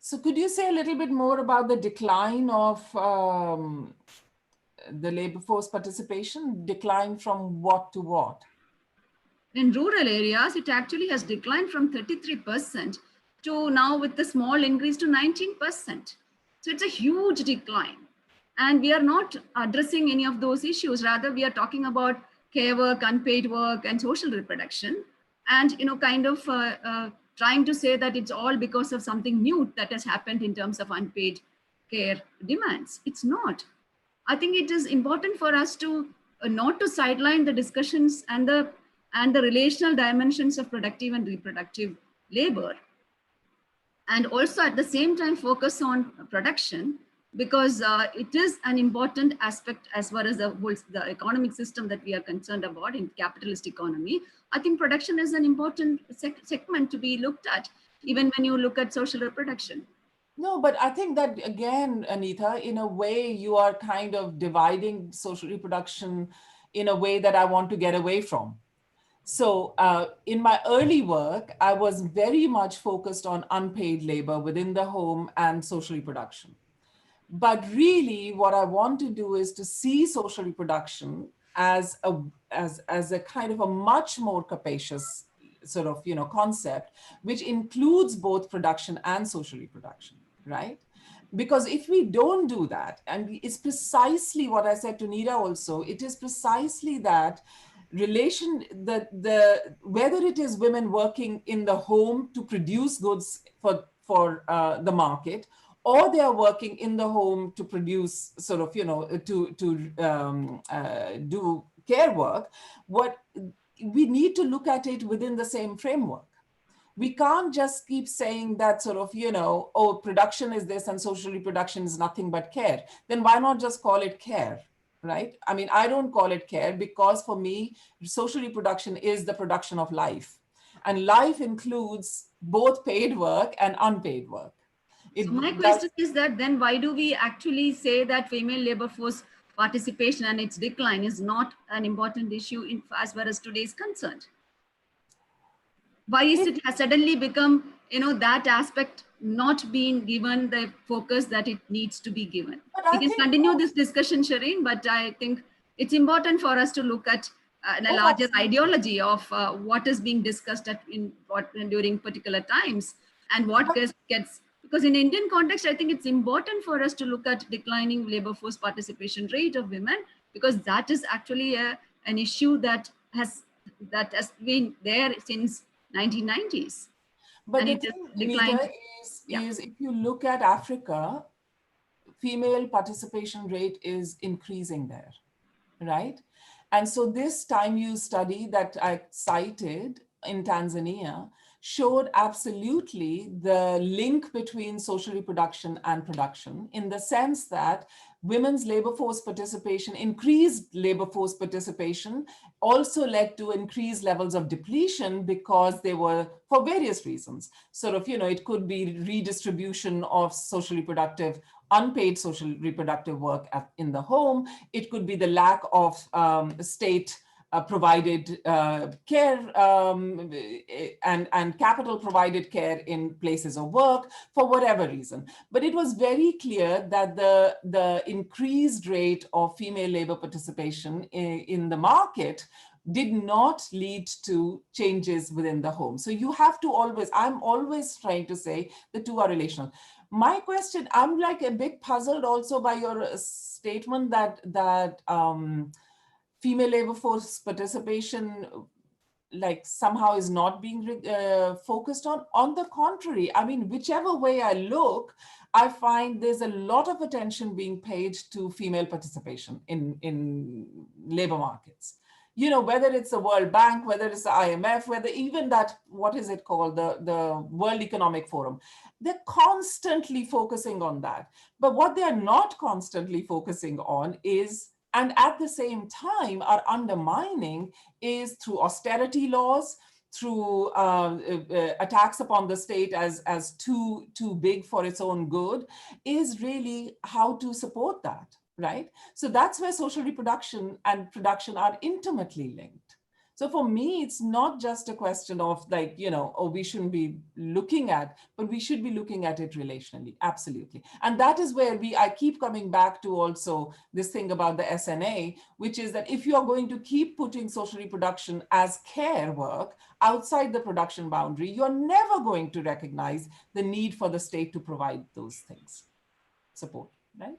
So could you say a little bit more about the decline of the labor force participation? Decline from what to what? In rural areas, it actually has declined from 33% to now, with the small increase, to 19%. So it's a huge decline. And we are not addressing any of those issues. Rather, we are talking about care work, unpaid work, and social reproduction. And, kind of trying to say that it's all because of something new that has happened in terms of unpaid care demands. It's not. I think it is important for us to not to sideline the discussions and the relational dimensions of productive and reproductive labor, and also at the same time focus on production, because it is an important aspect as far as the economic system that we are concerned about in capitalist economy. I think production is an important segment to be looked at, even when you look at social reproduction. No, but I think that again, Anita, in a way, you are kind of dividing social reproduction in a way that I want to get away from. So in my early work, I was very much focused on unpaid labor within the home and social reproduction. But really what I want to do is to see social reproduction as a kind of a much more capacious sort of, concept, which includes both production and social reproduction, right? Because if we don't do that, and it's precisely what I said to Neera also, it is precisely that relation, whether it is women working in the home to produce goods for the market, or they are working in the home to produce sort of, do care work, what we need to look at it within the same framework. We can't just keep saying that sort of, oh, production is this and social reproduction is nothing but care. Then why not just call it care, right? I mean, I don't call it care because for me, social reproduction is the production of life. And life includes both paid work and unpaid work. So my question is that then why do we actually say that female labor force participation and its decline is not an important issue as far as today is concerned? Why is it has suddenly become, that aspect not being given the focus that it needs to be given? We can continue this discussion, Shirin, but I think it's important for us to look at a larger ideology of what is being discussed during particular times and what gets, because in Indian context, I think it's important for us to look at declining labor force participation rate of women, because that is actually an issue that has been there since 1990s. But the thing, Anita, is if you look at Africa, female participation rate is increasing there, right? And so this time use study that I cited in Tanzania showed absolutely the link between social reproduction and production, in the sense that women's labor force participation, increased labor force participation, also led to increased levels of depletion, because they were, for various reasons, sort of, it could be redistribution of social reproductive, unpaid social reproductive work in the home. It could be the lack of state provided care and capital provided care in places of work, for whatever reason. But it was very clear that the increased rate of female labor participation in the market did not lead to changes within the home. So you have to always, I'm always trying to say the two are relational. My question, I'm like a bit puzzled also by your statement that female labor force participation like somehow is not being focused on. On the contrary, I mean, whichever way I look, I find there's a lot of attention being paid to female participation in labor markets. Whether it's the World Bank, whether it's the IMF, whether even that, what is it called, the World Economic Forum, they're constantly focusing on that. But what they're not constantly focusing on is, and at the same time are undermining, is through austerity laws, through attacks upon the state as too big for its own good, is really how to support that. Right? So that's where social reproduction and production are intimately linked. So for me, it's not just a question of like, oh, we shouldn't be looking at, but we should be looking at it relationally. Absolutely. And that is where I keep coming back to also this thing about the SNA, which is that if you are going to keep putting social reproduction as care work outside the production boundary, you're never going to recognize the need for the state to provide those things, support, right?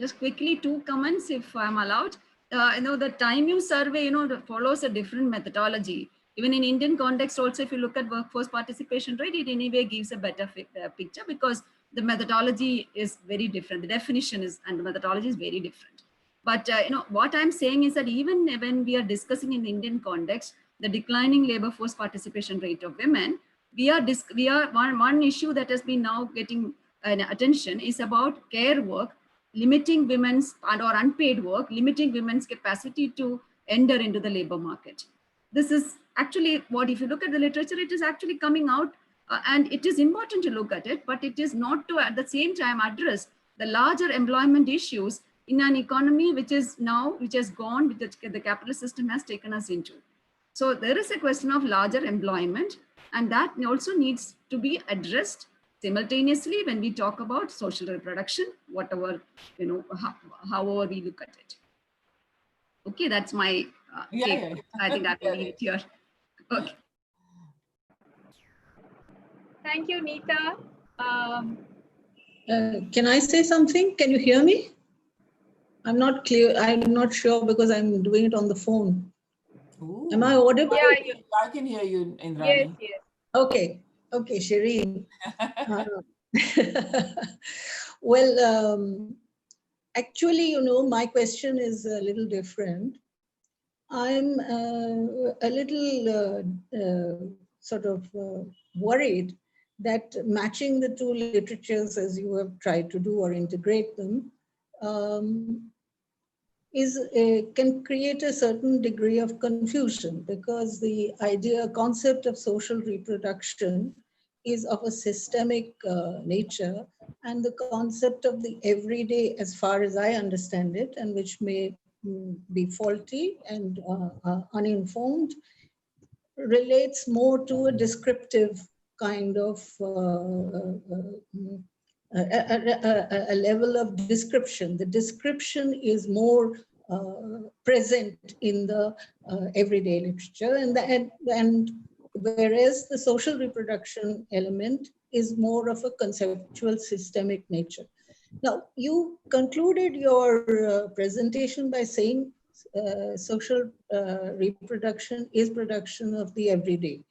Just quickly, 2 comments, if I'm allowed. The time use survey, follows a different methodology. Even in Indian context also, if you look at workforce participation rate, it anyway gives a better picture because the methodology is very different. The definition is, and the methodology is very different. But what I'm saying is that even when we are discussing in the Indian context, the declining labor force participation rate of women, we are one issue that has been now getting attention is about care work, limiting women's or unpaid work, limiting women's capacity to enter into the labor market. This is actually what, if you look at the literature, it is actually coming out, and it is important to look at it, but it is not to at the same time address the larger employment issues in an economy which has gone, which the capitalist system has taken us into. So there is a question of larger employment, and that also needs to be addressed simultaneously when we talk about social reproduction, whatever, however we look at it. Okay, that's my take. Yeah. I think I will leave it here. Okay. Thank you, Neeta. Can I say something? Can you hear me? I'm not clear. I'm not sure because I'm doing it on the phone. Ooh. Am I audible? Yeah, I can hear you, Indrani. yes. Okay, Shirin. Well, actually, my question is a little different. I'm a little sort of worried that matching the 2 literatures as you have tried to do or integrate them can create a certain degree of confusion, because the concept of social reproduction is of a systemic nature, and the concept of the everyday, as far as I understand it, and which may be faulty and uninformed, relates more to a descriptive kind of a level of description. The description is more present in the everyday literature, and whereas the social reproduction element is more of a conceptual systemic nature. Now, you concluded your presentation by saying social reproduction is production of the everyday.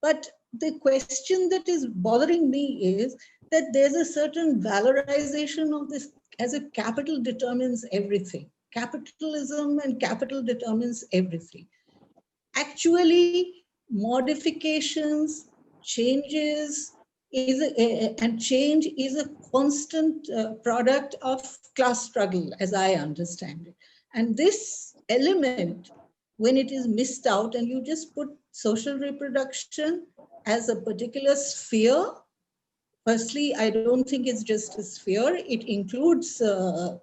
But the question that is bothering me is that there's a certain valorization of this as if capital determines everything. Capitalism and capital determines everything. Actually, modifications, changes, and change is a constant product of class struggle, as I understand it. And this element, when it is missed out and you just put social reproduction as a particular sphere, firstly, I don't think it's just a sphere. It includes the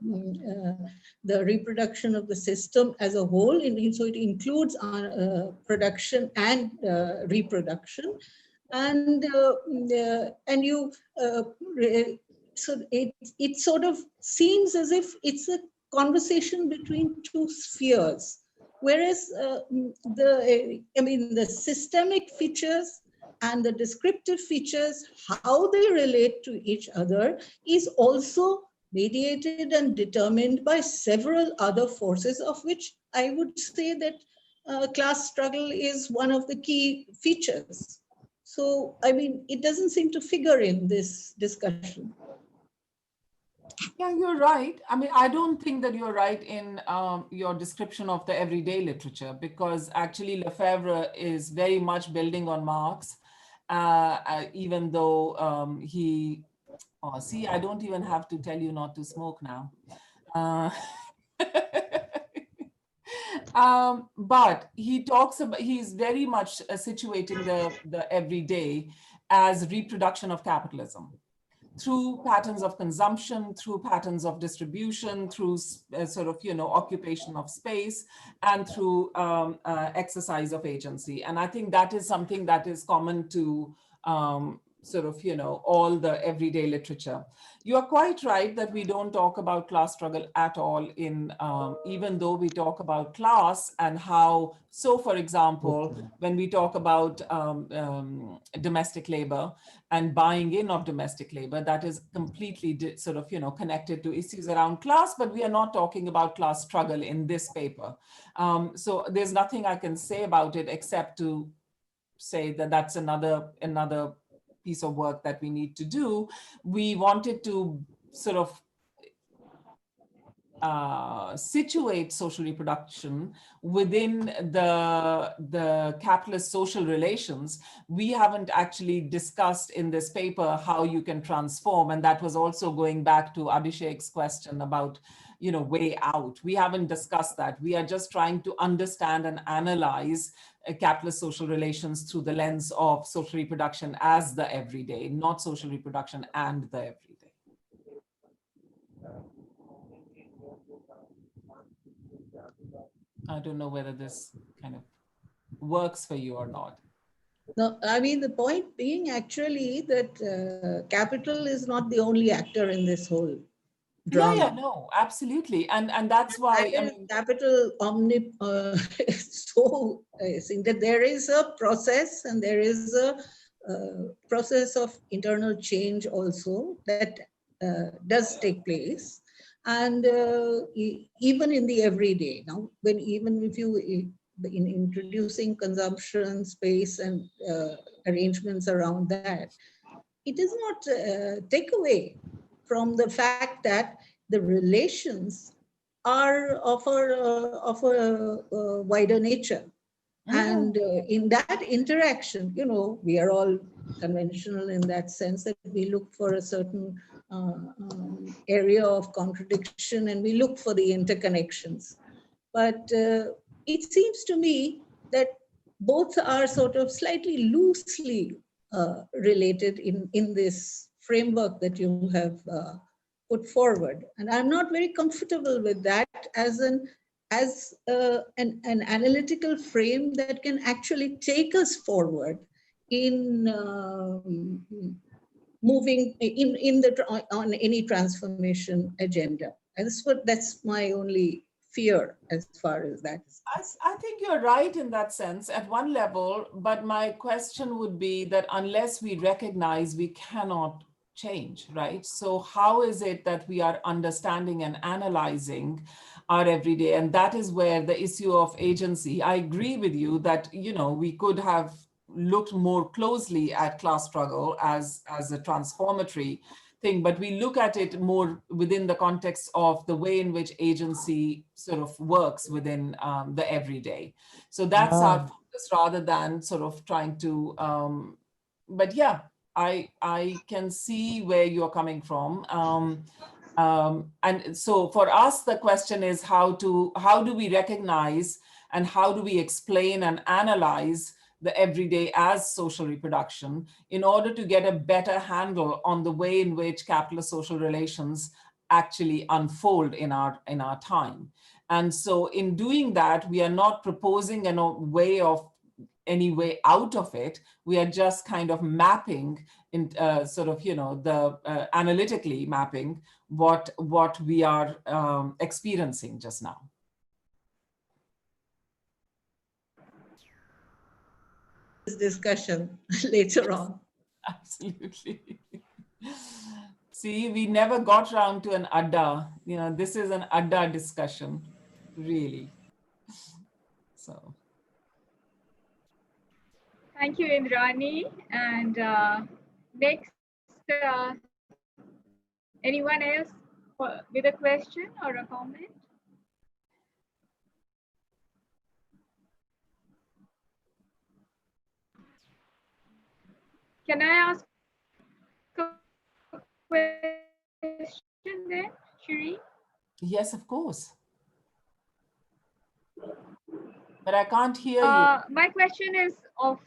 reproduction of the system as a whole. So it includes production and reproduction. And so it sort of seems as if it's a conversation between 2 spheres, whereas the systemic features and the descriptive features, how they relate to each other, is also mediated and determined by several other forces, of which I would say that class struggle is one of the key features. So, it doesn't seem to figure in this discussion. Yeah, you're right. I don't think that you're right in your description of the everyday literature, because actually Lefebvre is very much building on Marx, even though see, I don't even have to tell you not to smoke now. But he talks about, he's very much situating the everyday as reproduction of capitalism through patterns of consumption, through patterns of distribution, through sort of, occupation of space, and through exercise of agency. And I think that is something that is common to sort of, all the everyday literature. You are quite right that we don't talk about class struggle at all in, even though we talk about class and how, so for example, when we talk about domestic labor and buying in of domestic labor, that is completely sort of, connected to issues around class, but we are not talking about class struggle in this paper. So there's nothing I can say about it except to say that that's another piece of work that we need to do. We wanted to sort of situate social reproduction within the capitalist social relations. We haven't actually discussed in this paper how you can transform, and that was also going back to Abhishek's question about way out. We haven't discussed that. We are just trying to understand and analyze capitalist social relations through the lens of social reproduction as the everyday, not social reproduction and the everyday. I don't know whether this kind of works for you or not. No, I mean, the point being actually that capital is not the only actor in this whole drama. Yeah, no, absolutely. And that's why, I mean, capital so saying that there is a process and there is a process of internal change also that does take place. And even in the everyday now, even if you in introducing consumption space and arrangements around that, it does not take away from the fact that the relations are of a wider nature. And in that interaction, we are all conventional in that sense that we look for a certain area of contradiction and we look for the interconnections. But it seems to me that both are sort of slightly loosely related in this framework that you have put forward. And I'm not very comfortable with that as an analytical frame that can actually take us forward in moving on any transformation agenda. And that's my only fear as far as that is concerned. I think you're right in that sense at one level, but my question would be that unless we recognize, we cannot change, right? So how is it that we are understanding and analyzing our everyday? And that is where the issue of agency, I agree with you that, we could have looked more closely at class struggle as a transformatory thing, but we look at it more within the context of the way in which agency sort of works within the everyday. So that's our focus rather than sort of trying to, but yeah, I can see where you're coming from. And so for us, the question is how do we recognize and how do we explain and analyze the everyday as social reproduction in order to get a better handle on the way in which capitalist social relations actually unfold in our time. And so in doing that, we are not proposing any way out of it. We are just kind of mapping in sort of, the analytically mapping what we are experiencing just now. Discussion later on. Absolutely. See, we never got around to an adda. This is an adda discussion, really. So. Thank you, Indrani. And next, anyone else with a question or a comment? Can I ask a question then, Shirin? Yes, of course. But I can't hear you. My question is of,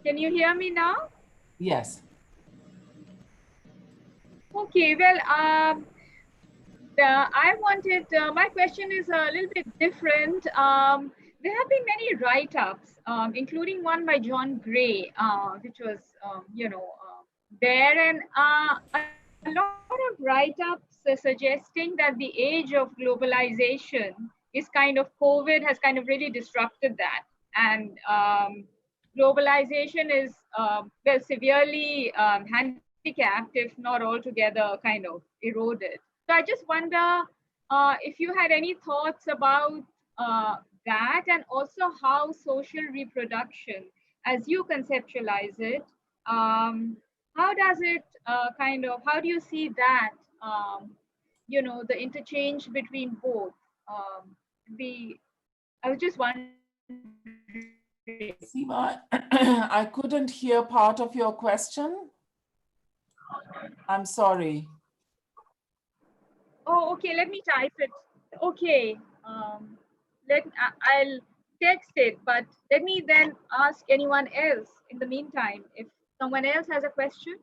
can you hear me now? Yes. Okay, well, I wanted, my question is a little bit different. there have been many write-ups, including one by John Gray, which was, there, and a lot of write-ups suggesting that the age of globalization is kind of, COVID has kind of really disrupted that, and globalization is well, severely handicapped, if not altogether kind of eroded. So I just wonder if you had any thoughts about that, and also how social reproduction, as you conceptualize it, how does it how do you see that, the interchange between both? I was just wondering. Seema, I couldn't hear part of your question. I'm sorry. Oh, okay, let me type it. Okay, I'll text it, but let me then ask anyone else in the meantime if someone else has a question.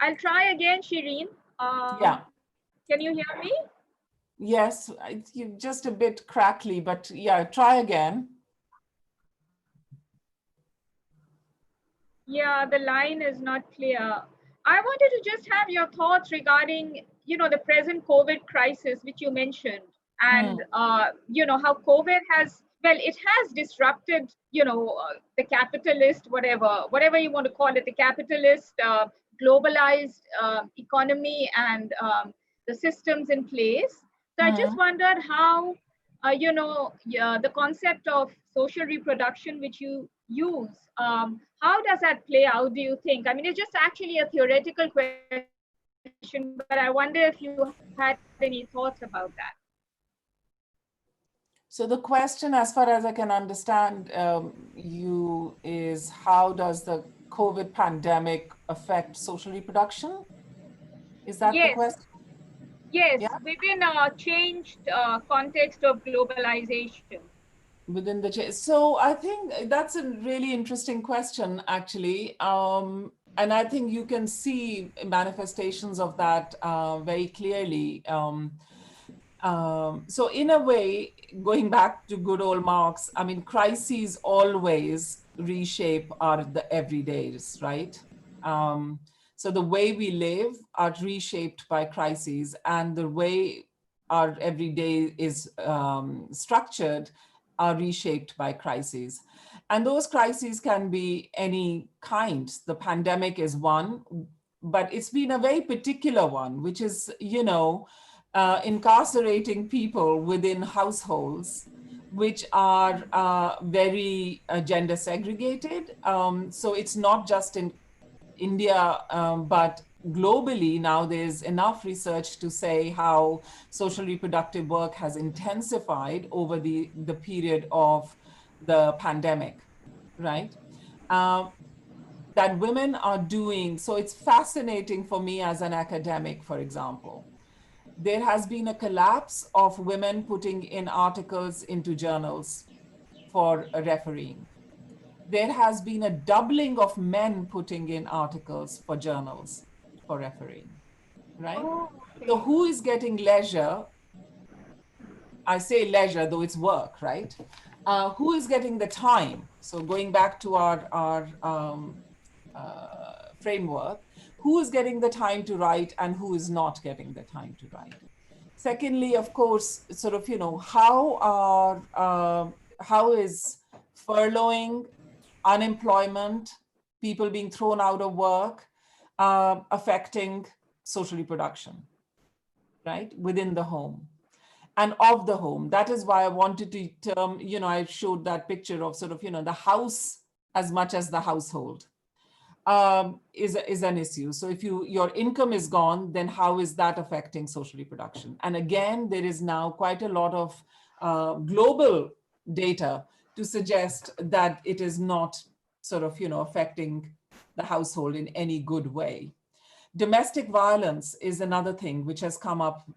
I'll try again, Shirin. Yeah. Can you hear me? Yes, you're just a bit crackly, but yeah, try again. Yeah, the line is not clear. I wanted to just have your thoughts regarding, the present COVID crisis, which you mentioned, and, how COVID has, well, it has disrupted, the capitalist, whatever you want to call it, the capitalist, globalized economy, and the systems in place. So I just wondered how, the concept of social reproduction, which you use, how does that play out, do you think? I mean, it's just actually a theoretical question, but I wonder if you had any thoughts about that. So the question, as far as I can understand you, is how does the COVID pandemic affect social reproduction? Is that the question? Yes, Yeah? within a changed context of globalization. Within the so I think that's a really interesting question, actually. And I think you can see manifestations of that very clearly. So in a way, going back to good old Marx, I mean, crises always reshape the everydays, right? So the way we live are reshaped by crises, and the way our everyday is structured are reshaped by crises. And those crises can be any kind. The pandemic is one, but it's been a very particular one, which is, incarcerating people within households which are very gender segregated. So it's not just in India, but globally now there's enough research to say how social reproductive work has intensified over the period of the pandemic, right? That women are doing, so it's fascinating for me as an academic, for example. There has been a collapse of women putting in articles into journals for refereeing. There has been a doubling of men putting in articles for journals for refereeing, right? Oh, okay. So who is getting leisure? I say leisure, though it's work, right? Who is getting the time? So going back to our framework, who is getting the time to write and who is not getting the time to write? Secondly, of course, sort of, how is furloughing, unemployment, people being thrown out of work, affecting social reproduction, right, within the home and of the home. That is why I wanted to term, I showed that picture of sort of, the house as much as the household. Is an issue. So if your income is gone, then how is that affecting social reproduction? And again, there is now quite a lot of global data to suggest that it is not sort of, affecting the household in any good way. Domestic violence is another thing which has come up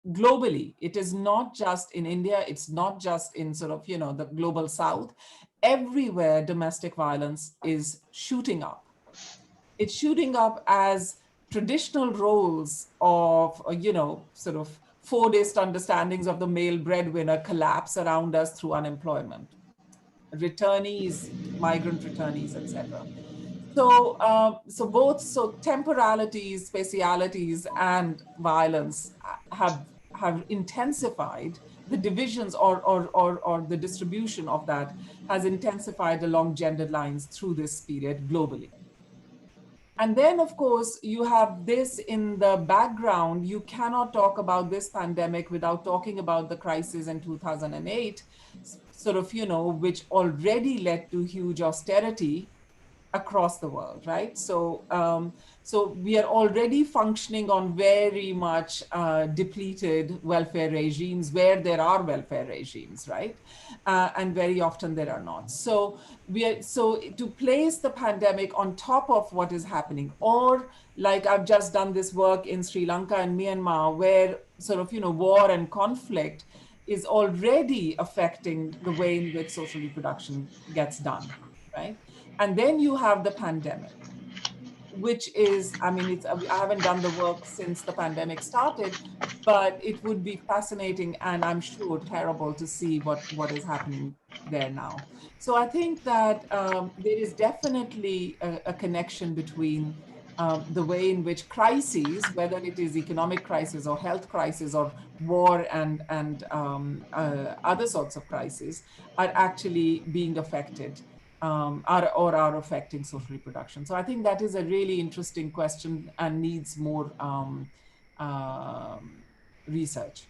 globally. It is not just in India, it's not just in sort of, the global south. Everywhere domestic violence is shooting up. It's shooting up as traditional roles of, sort of Fordist understandings of the male breadwinner collapse around us through unemployment. Returnees, migrant returnees, etc. So temporalities, spatialities, and violence have intensified. The divisions or the distribution of that has intensified along gender lines through this period globally. And then, of course, you have this in the background. You cannot talk about this pandemic without talking about the crisis in 2008, which already led to huge austerity across the world, right? So we are already functioning on very much depleted welfare regimes where there are welfare regimes, right? And very often there are not. So to place the pandemic on top of what is happening, or like I've just done this work in Sri Lanka and Myanmar, where war and conflict is already affecting the way in which social reproduction gets done, right? And then you have the pandemic, which is, I mean, I haven't done the work since the pandemic started, but it would be fascinating and I'm sure terrible to see what is happening there now. So I think that there is definitely a connection between the way in which crises, whether it is economic crisis or health crisis or war and other sorts of crises, are actually being affected are affecting social reproduction. So I think that is a really interesting question and needs more research.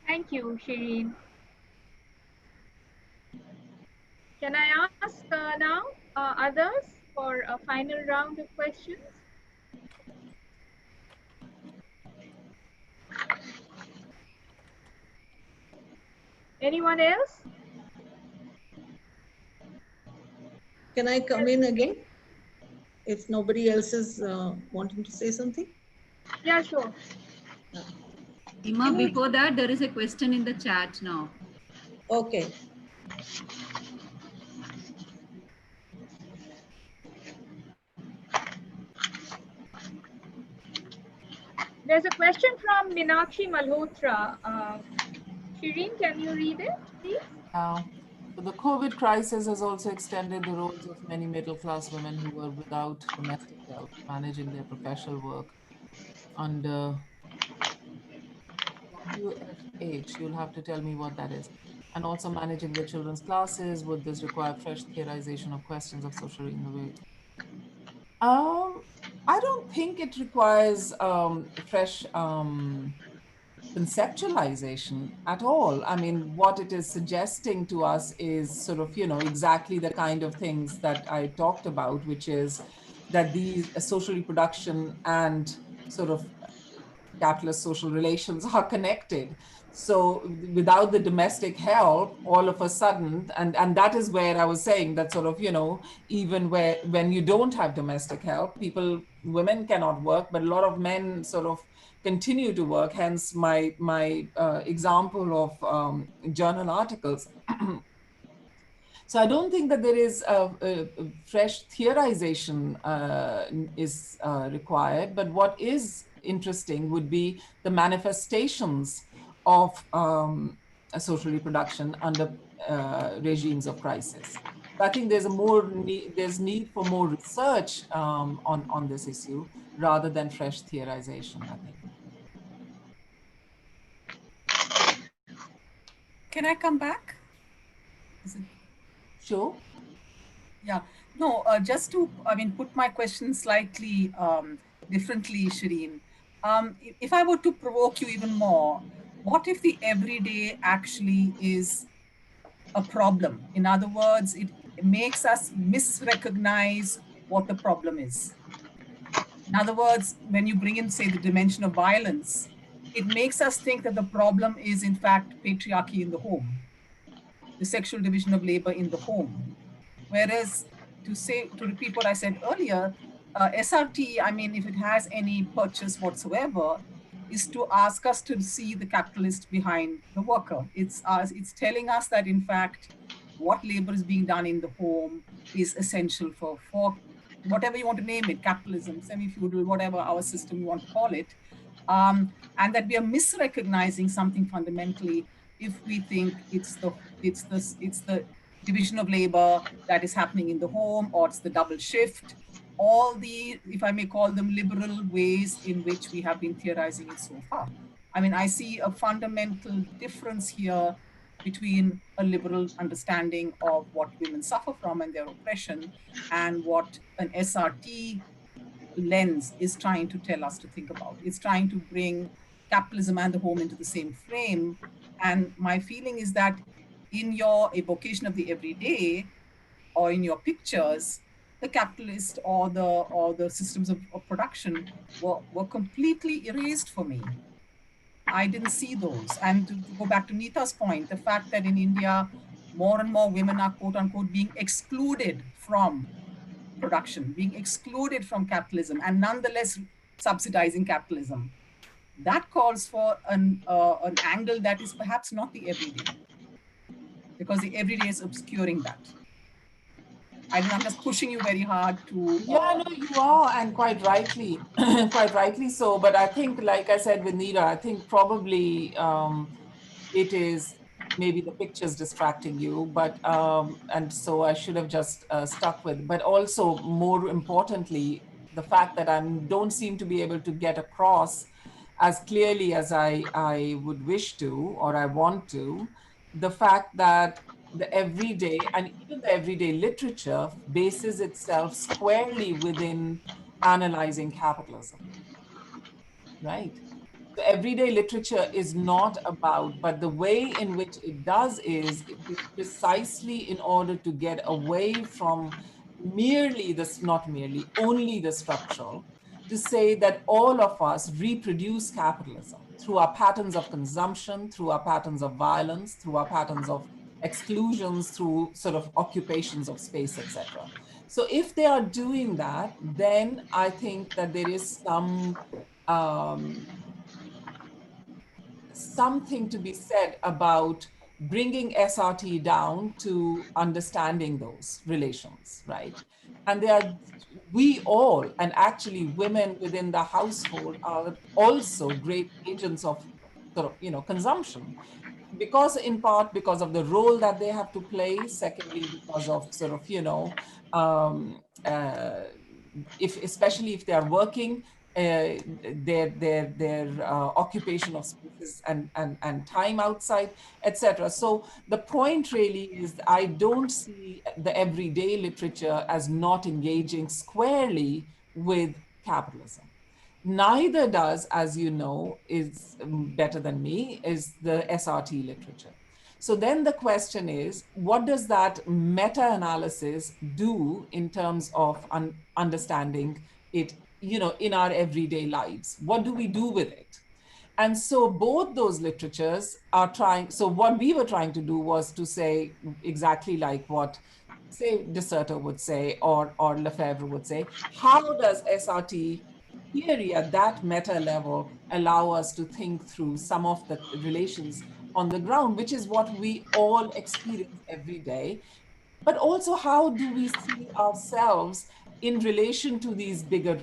Thank you, Shirin. Can I ask now others for a final round of questions? Anyone else? Can I come in again if nobody else is wanting to say something? Yeah, sure. Ima, before that, there is a question in the chat now. Okay. There's a question from Minakshi Malhotra. Shirin, can you read it, please? So the COVID crisis has also extended the roles of many middle-class women who were without domestic help, managing their professional work under WFH. You'll have to tell me what that is. And also managing their children's classes. Would this require fresh theorization of questions of social innovation? I don't think it requires fresh conceptualization at all. I mean, what it is suggesting to us is exactly the kind of things that I talked about, which is that these social reproduction and sort of capitalist social relations are connected. So without the domestic help, all of a sudden, and that is where I was saying that even when you don't have domestic help, women cannot work, but a lot of men continue to work. Hence my example of journal articles. So I don't think that there is a fresh theorization is required, but what is interesting would be the manifestations of a social reproduction under regimes of crisis. So I think there's need for more research on this issue rather than fresh theorization, I think. Can I come back? Sure. Yeah, no, just to, put my question slightly differently, Shirin. If I were to provoke you even more, what if the everyday actually is a problem? In other words, it makes us misrecognize what the problem is. In other words, when you bring in, say, the dimension of violence, it makes us think that the problem is, in fact, patriarchy in the home, the sexual division of labor in the home. Whereas to repeat what I said earlier, SRT, if it has any purchase whatsoever, is to ask us to see the capitalist behind the worker. It's telling us that, in fact, what labor is being done in the home is essential for whatever you want to name it, capitalism, semi-feudal, whatever our system you want to call it, and that we are misrecognizing something fundamentally if we think it's the division of labor that is happening in the home, or it's the double shift, all the, if I may call them, liberal ways in which we have been theorizing it so far. I mean, I see a fundamental difference here between a liberal understanding of what women suffer from and their oppression, and what an SRT lens is trying to tell us to think about. It's trying to bring capitalism and the home into the same frame. And my feeling is that in your evocation of the everyday, or in your pictures, the capitalist or the systems of production were completely erased for me. I didn't see those. And to go back to Neeta's point, the fact that in India, more and more women are quote unquote being excluded from production, being excluded from capitalism, and nonetheless subsidizing capitalism. That calls for an angle that is perhaps not the everyday, because the everyday is obscuring that. I don't know, I'm just pushing you very hard to. Yeah, no, you are, and quite rightly, quite rightly so. But I think, like I said with Nira, I think probably it is maybe the pictures distracting you, but and so I should have just stuck with. But also, more importantly, the fact that I don't seem to be able to get across as clearly as I would wish to, or I want to, the fact that the everyday, and even the everyday literature, bases itself squarely within analyzing capitalism, right? The everyday literature is not about, but the way in which it does is precisely in order to get away from merely this, not merely, only the structural, to say that all of us reproduce capitalism through our patterns of consumption, through our patterns of violence, through our patterns of exclusions, through sort of occupations of space, etc. So if they are doing that, then I think that there is um, something to be said about bringing SRT down to understanding those relations, right? And we all, and actually women within the household are also great agents of sort of, consumption, because in part because of the role that they have to play, secondly because of sort of um, uh, if especially if they are working, their occupation of spaces and time outside, etc. So the point really is, I don't see the everyday literature as not engaging squarely with capitalism. Neither does, as you know, is better than me, is the SRT literature. So then the question is, what does that meta-analysis do in terms of understanding it, in our everyday lives? What do we do with it? And so both those literatures are trying. So what we were trying to do was to say exactly like what, say, De Soto would say, or Lefebvre would say, how does SRT theory at that meta level allow us to think through some of the relations on the ground, which is what we all experience every day. But also, how do we see ourselves in relation to these bigger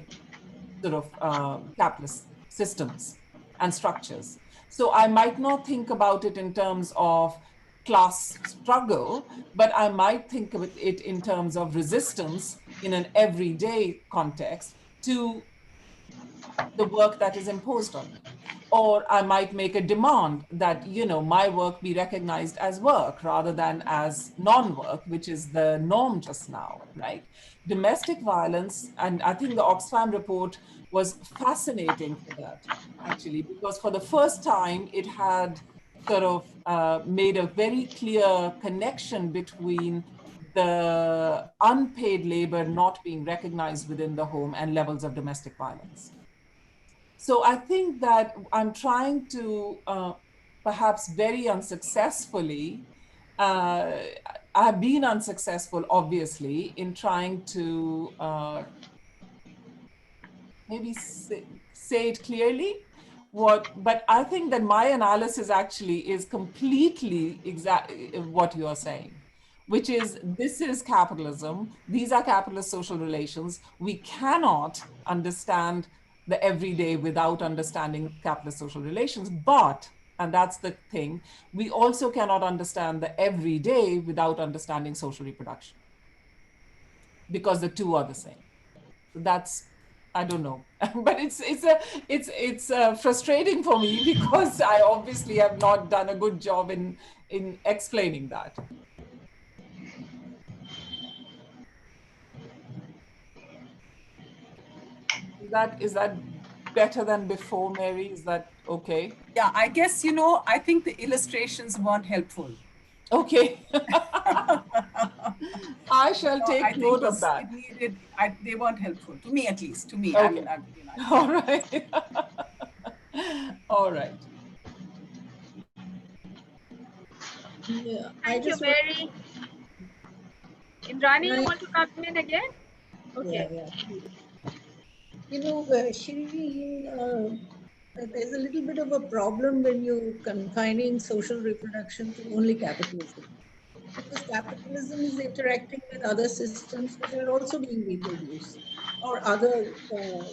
sort of capitalist systems and structures? So I might not think about it in terms of class struggle, but I might think of it in terms of resistance in an everyday context to the work that is imposed on me. Or I might make a demand that, my work be recognized as work rather than as non-work, which is the norm just now, right? Domestic violence, and I think the Oxfam report was fascinating for that, actually, because for the first time it had sort of made a very clear connection between the unpaid labor not being recognized within the home and levels of domestic violence. So I think that I'm trying to perhaps very unsuccessfully, uh, I've been unsuccessful, obviously, in trying to maybe say it clearly. But I think that my analysis actually is completely exact what you are saying, which is this is capitalism, these are capitalist social relations. We cannot understand the everyday without understanding capitalist social relations. But, and that's the thing, we also cannot understand the everyday without understanding social reproduction, because the two are the same. So that's, I don't know, but it's frustrating for me because I obviously have not done a good job in explaining that. Is that better than before, Mary? Is that okay? Yeah, I guess, I think the illustrations weren't helpful. Okay. I shall I take think note of that. it needed, they weren't helpful, to me at least, to me. Okay. All Yeah. right. All right. Yeah, I Thank you, just want, Mary. Indrani, you I, want to come in again? yeah, Okay. yeah. Shireen, there's a little bit of a problem when you're confining social reproduction to only capitalism. Because capitalism is interacting with other systems which are also being reproduced, or other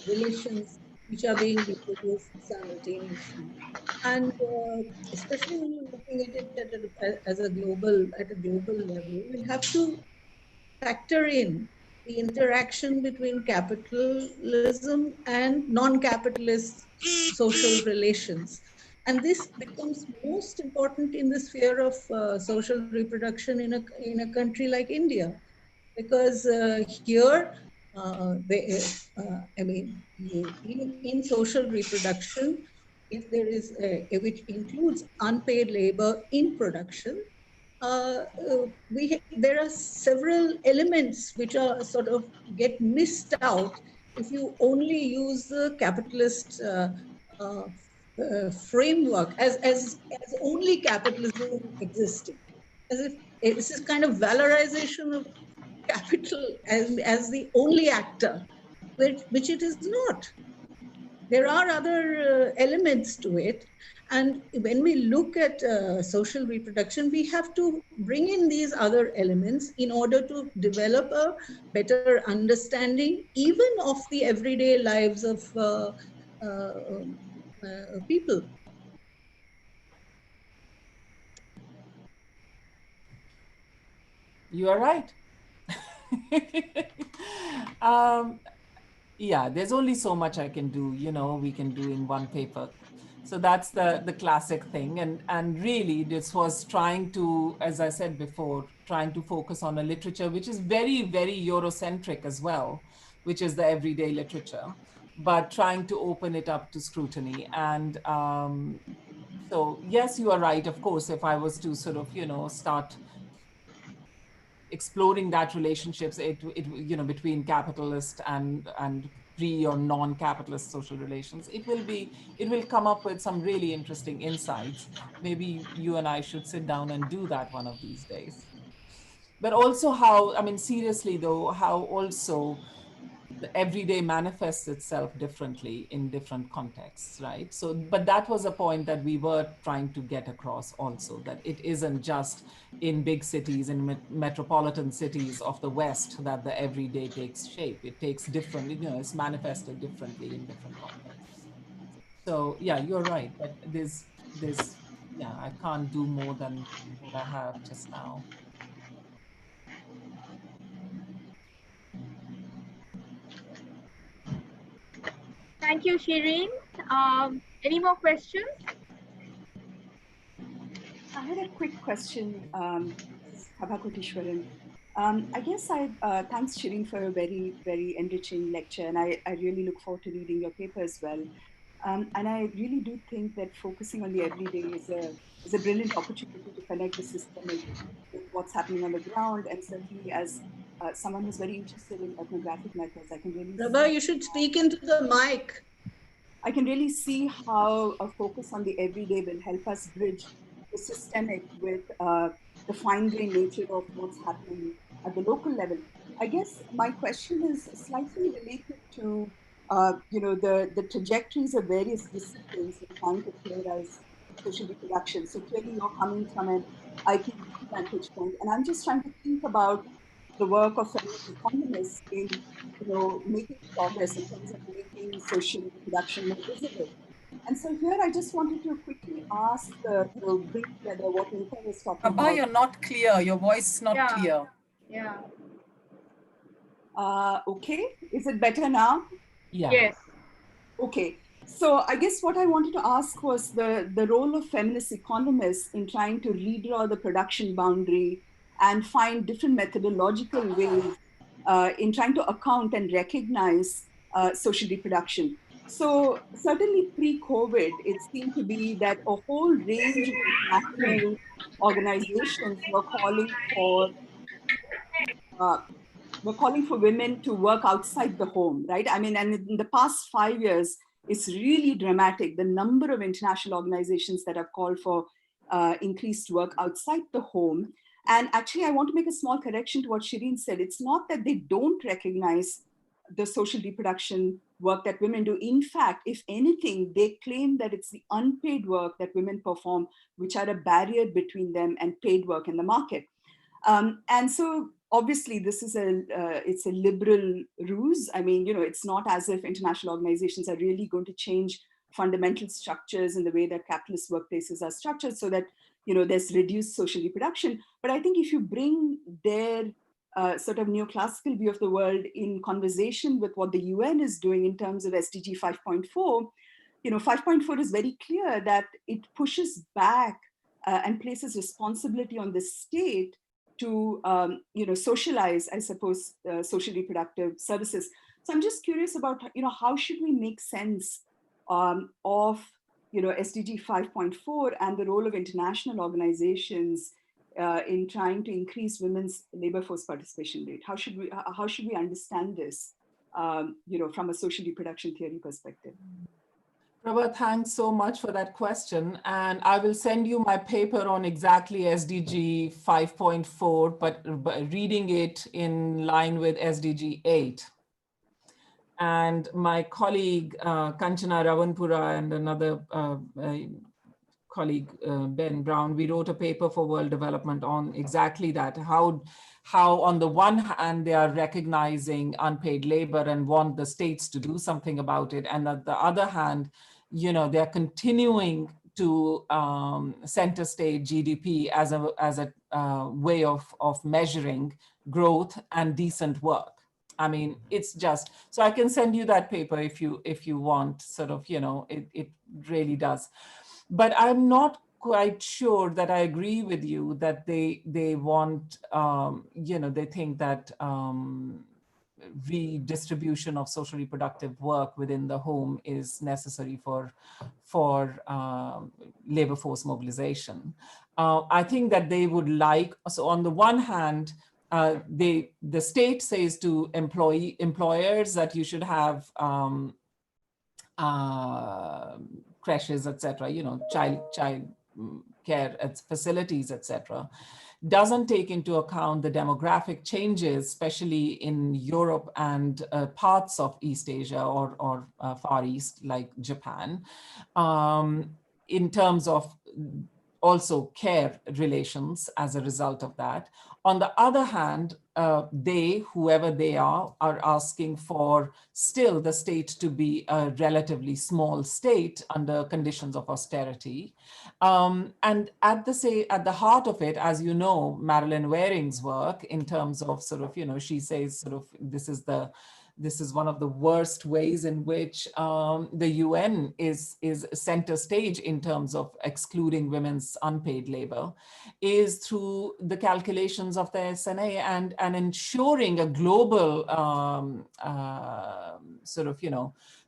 relations which are being reproduced simultaneously. And especially when you're looking at it at a global level, we have to factor in the interaction between capitalism and non-capitalist social relations. And this becomes most important in the sphere of social reproduction in a country like India, because here, I mean, in social reproduction, if there is, which includes unpaid labor in production, there are several elements which are sort of get missed out if you only use the capitalist uh, framework as only capitalism existing, as if this is kind of valorization of capital as the only actor, which it is not. There are other elements to it. And when we look at social reproduction, we have to bring in these other elements in order to develop a better understanding, even of the everyday lives of people. You are right. um, yeah, there's only so much I can do, we can do in one paper. So that's the classic thing. And really this was trying to, as I said before, trying to focus on a literature which is very, very Eurocentric as well, which is the everyday literature, but trying to open it up to scrutiny. And so yes, you are right. Of course, if I was to sort of, start exploring that relationships, between capitalist and pre or non-capitalist social relations, it will come up with some really interesting insights. Maybe you and I should sit down and do that one of these days. But also how, I mean, seriously though, how also the everyday manifests itself differently in different contexts, right? So, but that was a point that we were trying to get across also, that it isn't just in big cities, in metropolitan cities of the West, that the everyday takes shape. It takes different, it's manifested differently in different contexts. So yeah, you're right. But yeah, I can't do more than what I have just now. Thank you, Shirin. Any more questions? I had a quick question, Prabhakotishwaran. I guess thanks, Shirin, for a very, very enriching lecture, and I really look forward to reading your paper as well. And I really do think that focusing on the everyday is a brilliant opportunity to connect the systemic with what's happening on the ground. And certainly, as someone who's very interested in ethnographic methods, I can really Prabha, see you should speak into the mic. I can really see how a focus on the everyday will help us bridge the systemic with the fine-grained nature of what's happening at the local level. I guess my question is slightly related to the trajectories of various disciplines in trying to theorize social reproduction. So clearly you're coming from an IP vantage point, and I'm just trying to think about the work of feminist economists in, making progress in terms of making social reproduction more visible. And so here I just wanted to quickly ask, bring together what Nita was talking Abha, about. you're not clear. Your voice is not clear. Yeah. Okay, is it better now? Yeah. Yes. Okay, so I guess what I wanted to ask was the role of feminist economists in trying to redraw the production boundary and find different methodological ways in trying to account and recognize social reproduction. So certainly pre-COVID, it seemed to be that a whole range of international organizations uh, were calling for women to work outside the home, right? I mean, and in the past 5 years, it's really dramatic. The number of international organizations that have called for increased work outside the home. And actually, I want to make a small correction to what Shirin said. It's not that they don't recognize the social reproduction work that women do. In fact, if anything, they claim that it's the unpaid work that women perform, which are a barrier between them and paid work in the market. And so obviously this is it's a liberal ruse. I mean, it's not as if international organizations are really going to change fundamental structures in the way that capitalist workplaces are structured so that, there's reduced social reproduction. But I think if you bring their sort of neoclassical view of the world in conversation with what the UN is doing in terms of SDG 5.4, 5.4 is very clear that it pushes back and places responsibility on the state to socialize, I suppose, social reproductive services. So I'm just curious about how should we make sense of SDG 5.4 and the role of international organizations in trying to increase women's labor force participation rate. How should we understand this from a social reproduction theory perspective? Prabha, thanks so much for that question. And I will send you my paper on exactly SDG 5.4, but reading it in line with SDG 8. And my colleague, Kanchana Ravanpura, and another colleague, Ben Brown, we wrote a paper for World Development on exactly that, how on the one hand, they are recognizing unpaid labor and want the states to do something about it. And on the other hand, they're continuing to center stage GDP as a way of measuring growth and decent work. I mean, it's just, so I can send you that paper if you want, sort of, it really does. But I'm not quite sure that I agree with you that they want, they think that redistribution of social reproductive work within the home is necessary for labor force mobilization. I think that they would like, so on the one hand, the state says to employers that you should have creches, etc., child care facilities, etc., doesn't take into account the demographic changes, especially in Europe and parts of East Asia or Far East, like Japan, in terms of also care relations as a result of that. On the other hand, whoever they are asking for still the state to be a relatively small state under conditions of austerity. And at the heart of it, as you know, Marilyn Waring's work in terms of sort of, she says sort of this is one of the worst ways in which the UN is center stage in terms of excluding women's unpaid labor, is through the calculations of the SNA and ensuring a global sort of,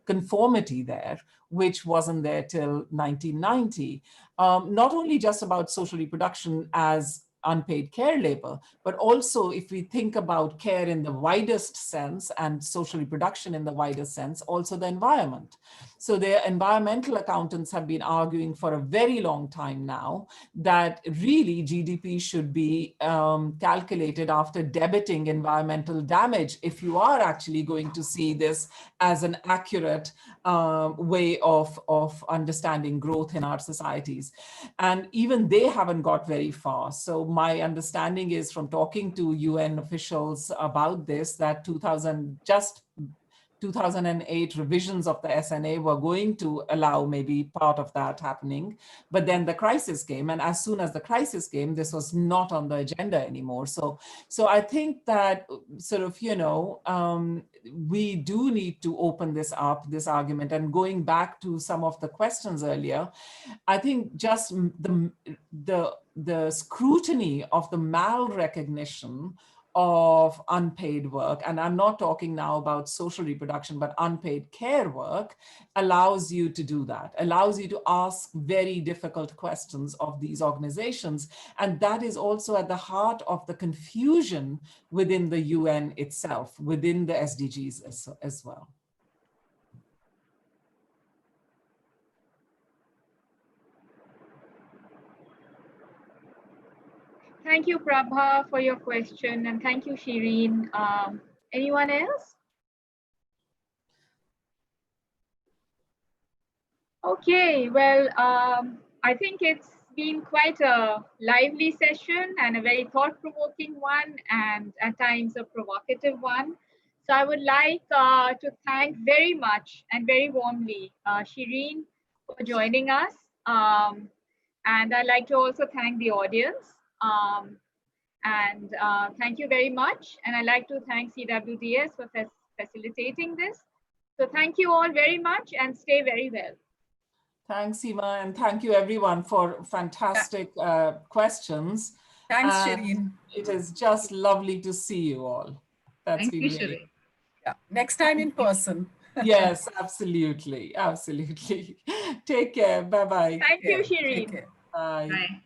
conformity there, which wasn't there till 1990. Not only just about social reproduction as unpaid care labor, but also if we think about care in the widest sense and social reproduction in the widest sense, also the environment. So the environmental accountants have been arguing for a very long time now that really GDP should be calculated after debiting environmental damage if you are actually going to see this as an accurate way of understanding growth in our societies. And even they haven't got very far. So my understanding is from talking to UN officials about this, that 2008 revisions of the SNA were going to allow maybe part of that happening. But then the crisis came, and as soon as the crisis came, this was not on the agenda anymore. So I think that sort of, we do need to open this up, this argument. And going back to some of the questions earlier, I think just the scrutiny of the mal-recognition of unpaid work, and I'm not talking now about social reproduction, but unpaid care work, allows you to do that, allows you to ask very difficult questions of these organizations. And that is also at the heart of the confusion within the UN itself, within the SDGs as well. Thank you, Prabha, for your question, and thank you, Shirin. Anyone else? Okay, well, I think it's been quite a lively session and a very thought-provoking one, and at times a provocative one. So I would like to thank very much and very warmly Shirin for joining us. And I'd like to also thank the audience. Thank you very much. And I'd like to thank CWDS for facilitating this. So thank you all very much and stay very well. Thanks, Seema, and thank you everyone for fantastic questions. Thanks, Shirin. It is just lovely to see you all. Thank you, Shirin. Yeah. Next time in person. Yes, absolutely. Absolutely. Take care. Bye-bye. Thank you, Shirin. Take care. Bye. Bye.